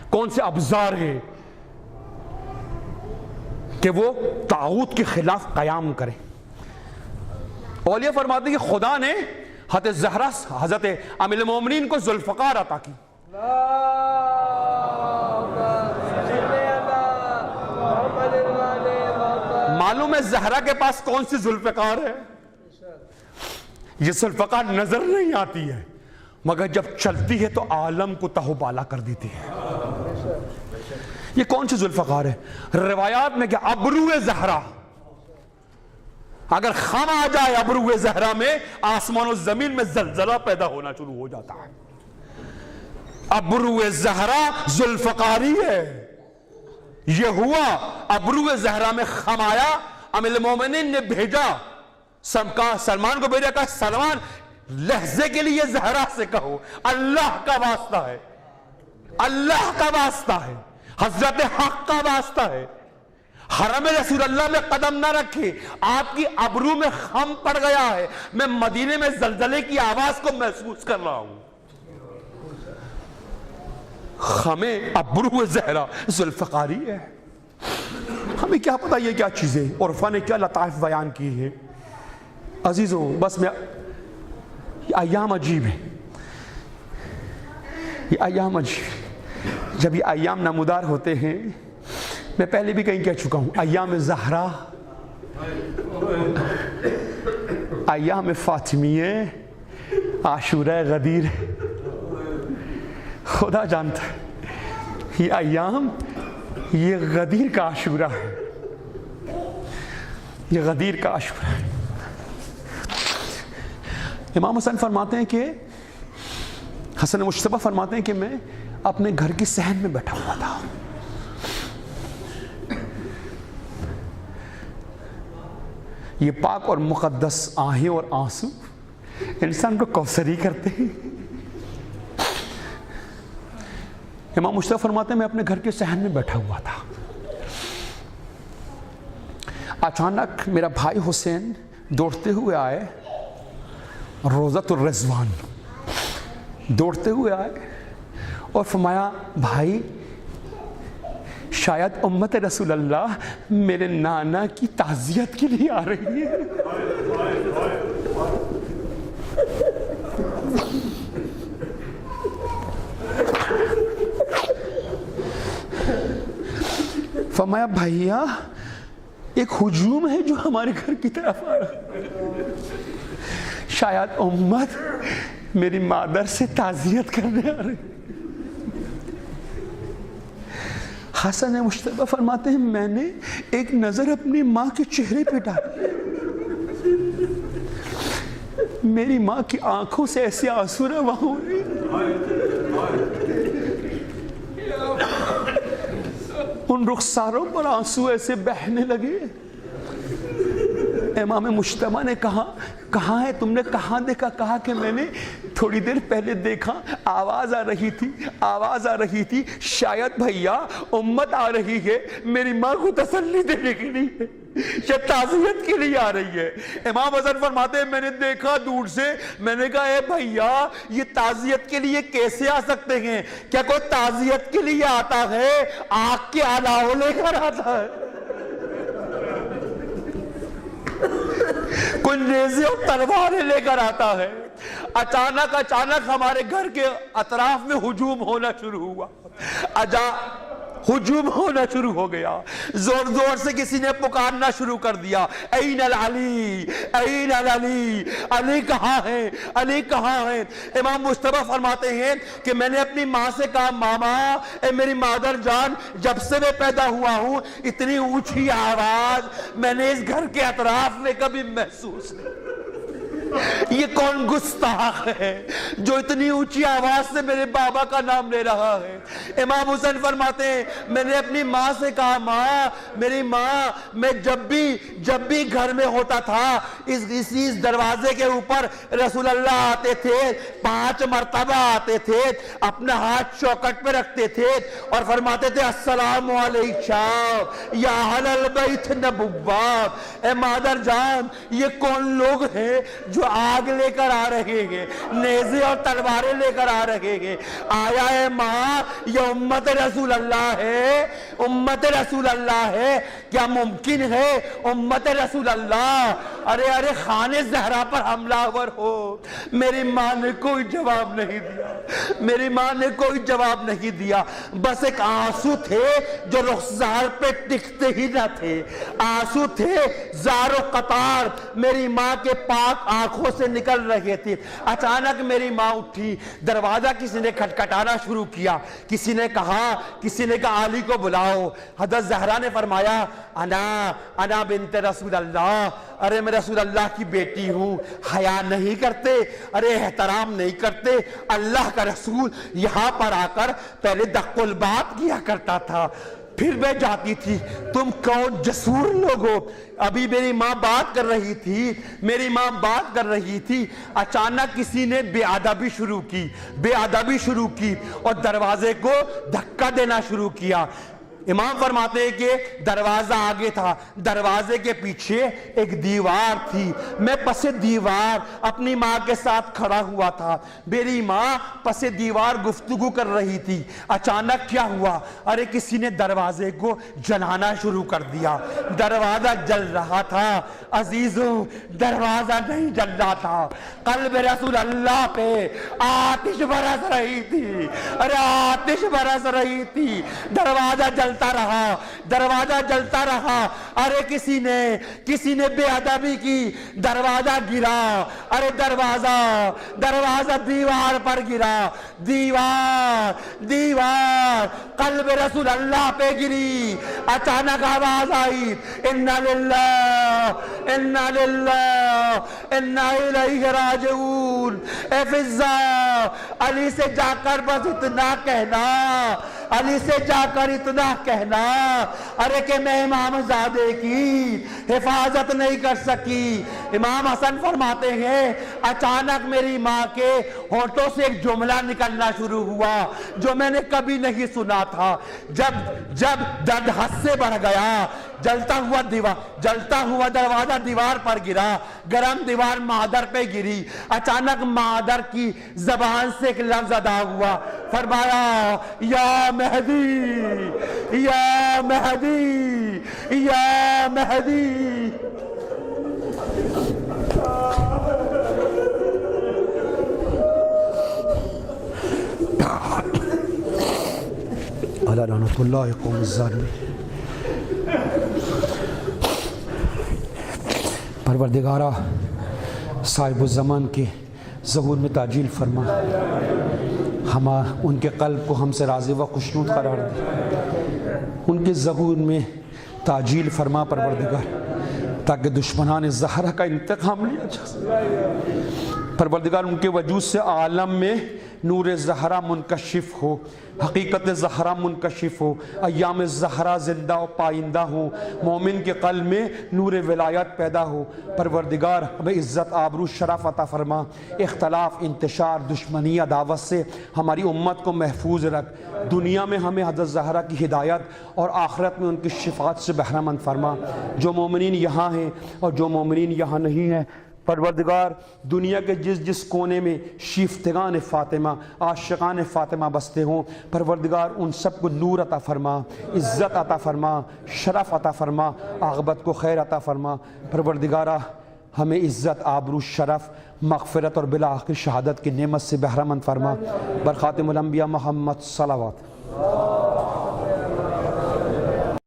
کون سے ابزار ہے کہ وہ طاغوت کے خلاف قیام کرے؟ اولیاء فرماتے ہیں کہ خدا نے حضرت زہرا حضرت ام المومنین کو ذوالفقار عطا کی. معلوم ہے زہرا کے پاس کون سی ذوالفقار ہے؟ یہ ذوالفقار نظر نہیں آتی ہے مگر جب چلتی ہے تو عالم کو تہو بالا کر دیتی ہے. یہ کون سی ذوالفقار ہے؟ روایات میں کہ ابرو زہرا، اگر خم آ جائے ابرو زہرا میں آسمان و زمین میں زلزلہ پیدا ہونا شروع ہو جاتا ہے. ابرو زہرا ذوالفقاری ہے. یہ ہوا ابرو زہرا میں خم آیا، ام المومنین نے بھیجا، سلمان کو بھیجا، کہا سلمان لحظے کے لیے زہرا سے کہو اللہ کا واسطہ ہے، اللہ کا واسطہ ہے، حضرت حق کا واسطہ ہے، حرم رسول اللہ میں قدم نہ رکھے، آپ کی ابرو میں خم پڑ گیا ہے، میں مدینے میں زلزلے کی آواز کو محسوس کر رہا ہوں. خمیں ابرو زہرا ذوالفقاری ہے. ہمیں کیا پتا یہ کیا چیزیں، عرفا نے کیا لطائف بیان کی ہے. عزیزوں بس میں یہ ایام عجیب ہے، یہ ایام عجیب. جب یہ ایام نمودار ہوتے ہیں، میں پہلے بھی کہیں کہہ چکا ہوں، ایام زہرا، ایام فاطمیہ، عاشورہ غدیر، خدا جانتا ہے یہ ایام، یہ غدیر کا عاشورہ ہے، یہ غدیر کا عاشورہ ہے. امام حسن فرماتے ہیں کہ حسن مشتبہ فرماتے ہیں کہ میں اپنے گھر کی صحن میں بیٹھا ہوا تھا، یہ پاک اور مقدس آہیں اور آنسو انسان کو کوثری کرتے ہیں. امام مشتبہ فرماتے ہیں میں اپنے گھر کے صحن میں بیٹھا ہوا تھا، اچانک میرا بھائی حسین دوڑتے ہوئے آئے، روضۃ الرضوان دوڑتے ہوئے آئے اور فرمایا بھائی شاید امت رسول اللہ میرے نانا کی تعزیت کے لیے آ رہی ہے. فرمایا بھائیا ایک ہجوم ہے جو ہمارے گھر کی طرف آ رہا ہے، شاید امت میری مادر سے تعزیت کرنے آ رہی. حسن مشتبہ فرماتے ہیں میں نے ایک نظر اپنی ماں کے چہرے پہ ڈالی، میری ماں کی آنکھوں سے ایسے آنسو رواں ہو رہے، ان رخساروں پر آنسو ایسے بہنے لگے. امام مجتبیٰ نے کہا کہاں ہے تم نے، کہاں دیکھا؟ کہا کہ میں نے تھوڑی دیر پہلے دیکھا، آواز آ رہی تھی شاید بھیا امت آ رہی ہے میری ماں کو تسلی دینے کے لیے، شاید تعزیت کے لیے آ رہی ہے. امام حسن فرماتے ہیں میں نے دیکھا دور سے، میں نے کہا اے بھیا یہ تعزیت کے لیے کیسے آ سکتے ہیں؟ کیا کوئی تعزیت کے لیے آتا ہے آگ کے الاؤ لے کر آتا ہے؟ کوئی نیزے اور تلواریں لے کر آتا ہے؟ اچانک ہمارے گھر کے اطراف میں ہجوم ہونا شروع ہوا. ہجوم ہونا شروع ہو گیا، زور زور سے کسی نے پکارنا شروع کر دیا، این العلی، این العلی، علی کہاں ہے، علی کہاں ہے؟ امام مصطفیٰ فرماتے ہیں کہ میں نے اپنی ماں سے کہا ماما، اے میری مادر جان، جب سے میں پیدا ہوا ہوں اتنی اونچی آواز میں نے اس گھر کے اطراف میں کبھی محسوس نہیں۔ یہ کون گستاخ ہے جو اتنی اونچی آواز سے میرے بابا کا نام لے رہا ہے؟ امام حسین فرماتے ہیں میں نے اپنی ماں سے کہا ماں، میری ماں، میں جب بھی گھر میں ہوتا تھا اس دروازے کے اوپر رسول اللہ آتے تھے، 5 مرتبہ آتے تھے، اپنا ہاتھ چوکٹ پہ رکھتے تھے اور فرماتے تھے السلام علیکم یا اہل البیت نبوات۔ اے مادر جان، یہ کون لوگ ہیں جو آگ لے کر آ رہے ہیں، نیزے اور تلواریں لے کر آ رہے ہیں؟ آیا ہے ماں، یہ امت رسول اللہ ہے، امت رسول اللہ ہے، کیا ممکن ہے امت رسول اللہ ارے خانِ زہرا پر حملہ آور ہو؟ میری ماں نے کوئی جواب نہیں دیا، میری ماں نے کوئی جواب نہیں دیا، بس ایک آنسو تھے جو رخسار پہ ٹکتے ہی نہ تھے، آنسو تھے زار و قطار میری ماں کے پاک آنکھوں سے نکل رہے تھے۔ اچانک میری ماں اٹھی، دروازہ کسی نے کھٹکھٹانا شروع کیا، کسی نے کہا علی کو بلاؤ۔ حضرت زہرا نے فرمایا انا بنت رسول اللہ، ارے میں رسول اللہ کی بیٹی ہوں، حیا نہیں کرتے، ارے احترام نہیں کرتے؟ اللہ کا رسول یہاں پر آ کر پہلے دق البات کیا کرتا تھا، پھر میں جاتی تھی، تم کون جسور لوگ ہو؟ ابھی میری ماں بات کر رہی تھی، اچانک کسی نے بے ادبی شروع کی اور دروازے کو دھکا دینا شروع کیا۔ امام فرماتے ہیں کہ دروازہ آگے تھا، دروازے کے پیچھے ایک دیوار تھی، میں پس دیوار اپنی ماں کے ساتھ کھڑا ہوا تھا، میری ماں پس دیوار گفتگو کر رہی تھی۔ اچانک کیا ہوا؟ ارے کسی نے دروازے کو جلانا شروع کر دیا، دروازہ جل رہا تھا۔ عزیزوں، دروازہ نہیں جل رہا تھا، قلب رسول اللہ پہ آتش برس رہی تھی، ارے آتش برس رہی تھی، دروازہ جلتا رہا۔ ارے کسی نے بے ادبی کی، دروازہ گرا، ارے دروازہ دیوار پر گرا، دیوار قلب رسول اللہ پہ گری۔ اچانک آواز آئی انا للہ انا الیہ راجعون۔ اے فضا، علی سے جا کر بس اتنا کہنا، ارے کہ میں امام زادے کی حفاظت نہیں کر سکی۔ امام حسن فرماتے ہیں اچانک میری ماں کے ہونٹوں سے ایک جملہ نکلنا شروع ہوا جو میں نے کبھی نہیں سنا تھا۔ جب درد حد سے بڑھ گیا، جلتا ہوا دروازہ دیوار پر گرا، گرم دیوار مادر پہ گری۔ اچانک مادر کی زبان سے ایک لفظ ادا ہوا، فرمایا یا مہدی، یا مہدی، یا مہدی۔ علی لعنۃ اللہ قوم الظالمین۔ پروردگارہ، صاحب الزمان کے ظہور میں تعجیل فرما، ان کے قلب کو ہم سے راضی و خوشنود قرار دے، ان کے ظہور میں تعجیل فرما پروردگار، تاکہ دشمنان زہرا کا انتقام لیا جا سکے۔ پروردگار، ان کے وجود سے عالم میں نور زہرا منکشف ہو، حقیقت زہرا منکشف ہو، ایام زہرا زندہ و پائندہ ہو، مومن کے قلب میں نور ولایت پیدا ہو۔ پروردگار، ہمیں عزت، آبرو، شرف عطا فرما، اختلاف، انتشار، دشمنی، عداوت سے ہماری امت کو محفوظ رکھ، دنیا میں ہمیں حضرت زہرا کی ہدایت اور آخرت میں ان کی شفاعت سے بہرہ مند فرما۔ جو مومنین یہاں ہیں اور جو مومنین یہاں نہیں ہیں، پروردگار، دنیا کے جس کونے میں شیفتگان فاطمہ، عاشقان فاطمہ بستے ہوں، پروردگار ان سب کو نور عطا فرما، عزت عطا فرما، شرف عطا فرما، عاقبت کو خیر عطا فرما۔ پروردگارہ، ہمیں عزت، آبرو، شرف، مغفرت اور بالآخر شہادت کی نعمت سے بہرہ مند فرما۔ برخاتم الانبیاء محمد صلوات۔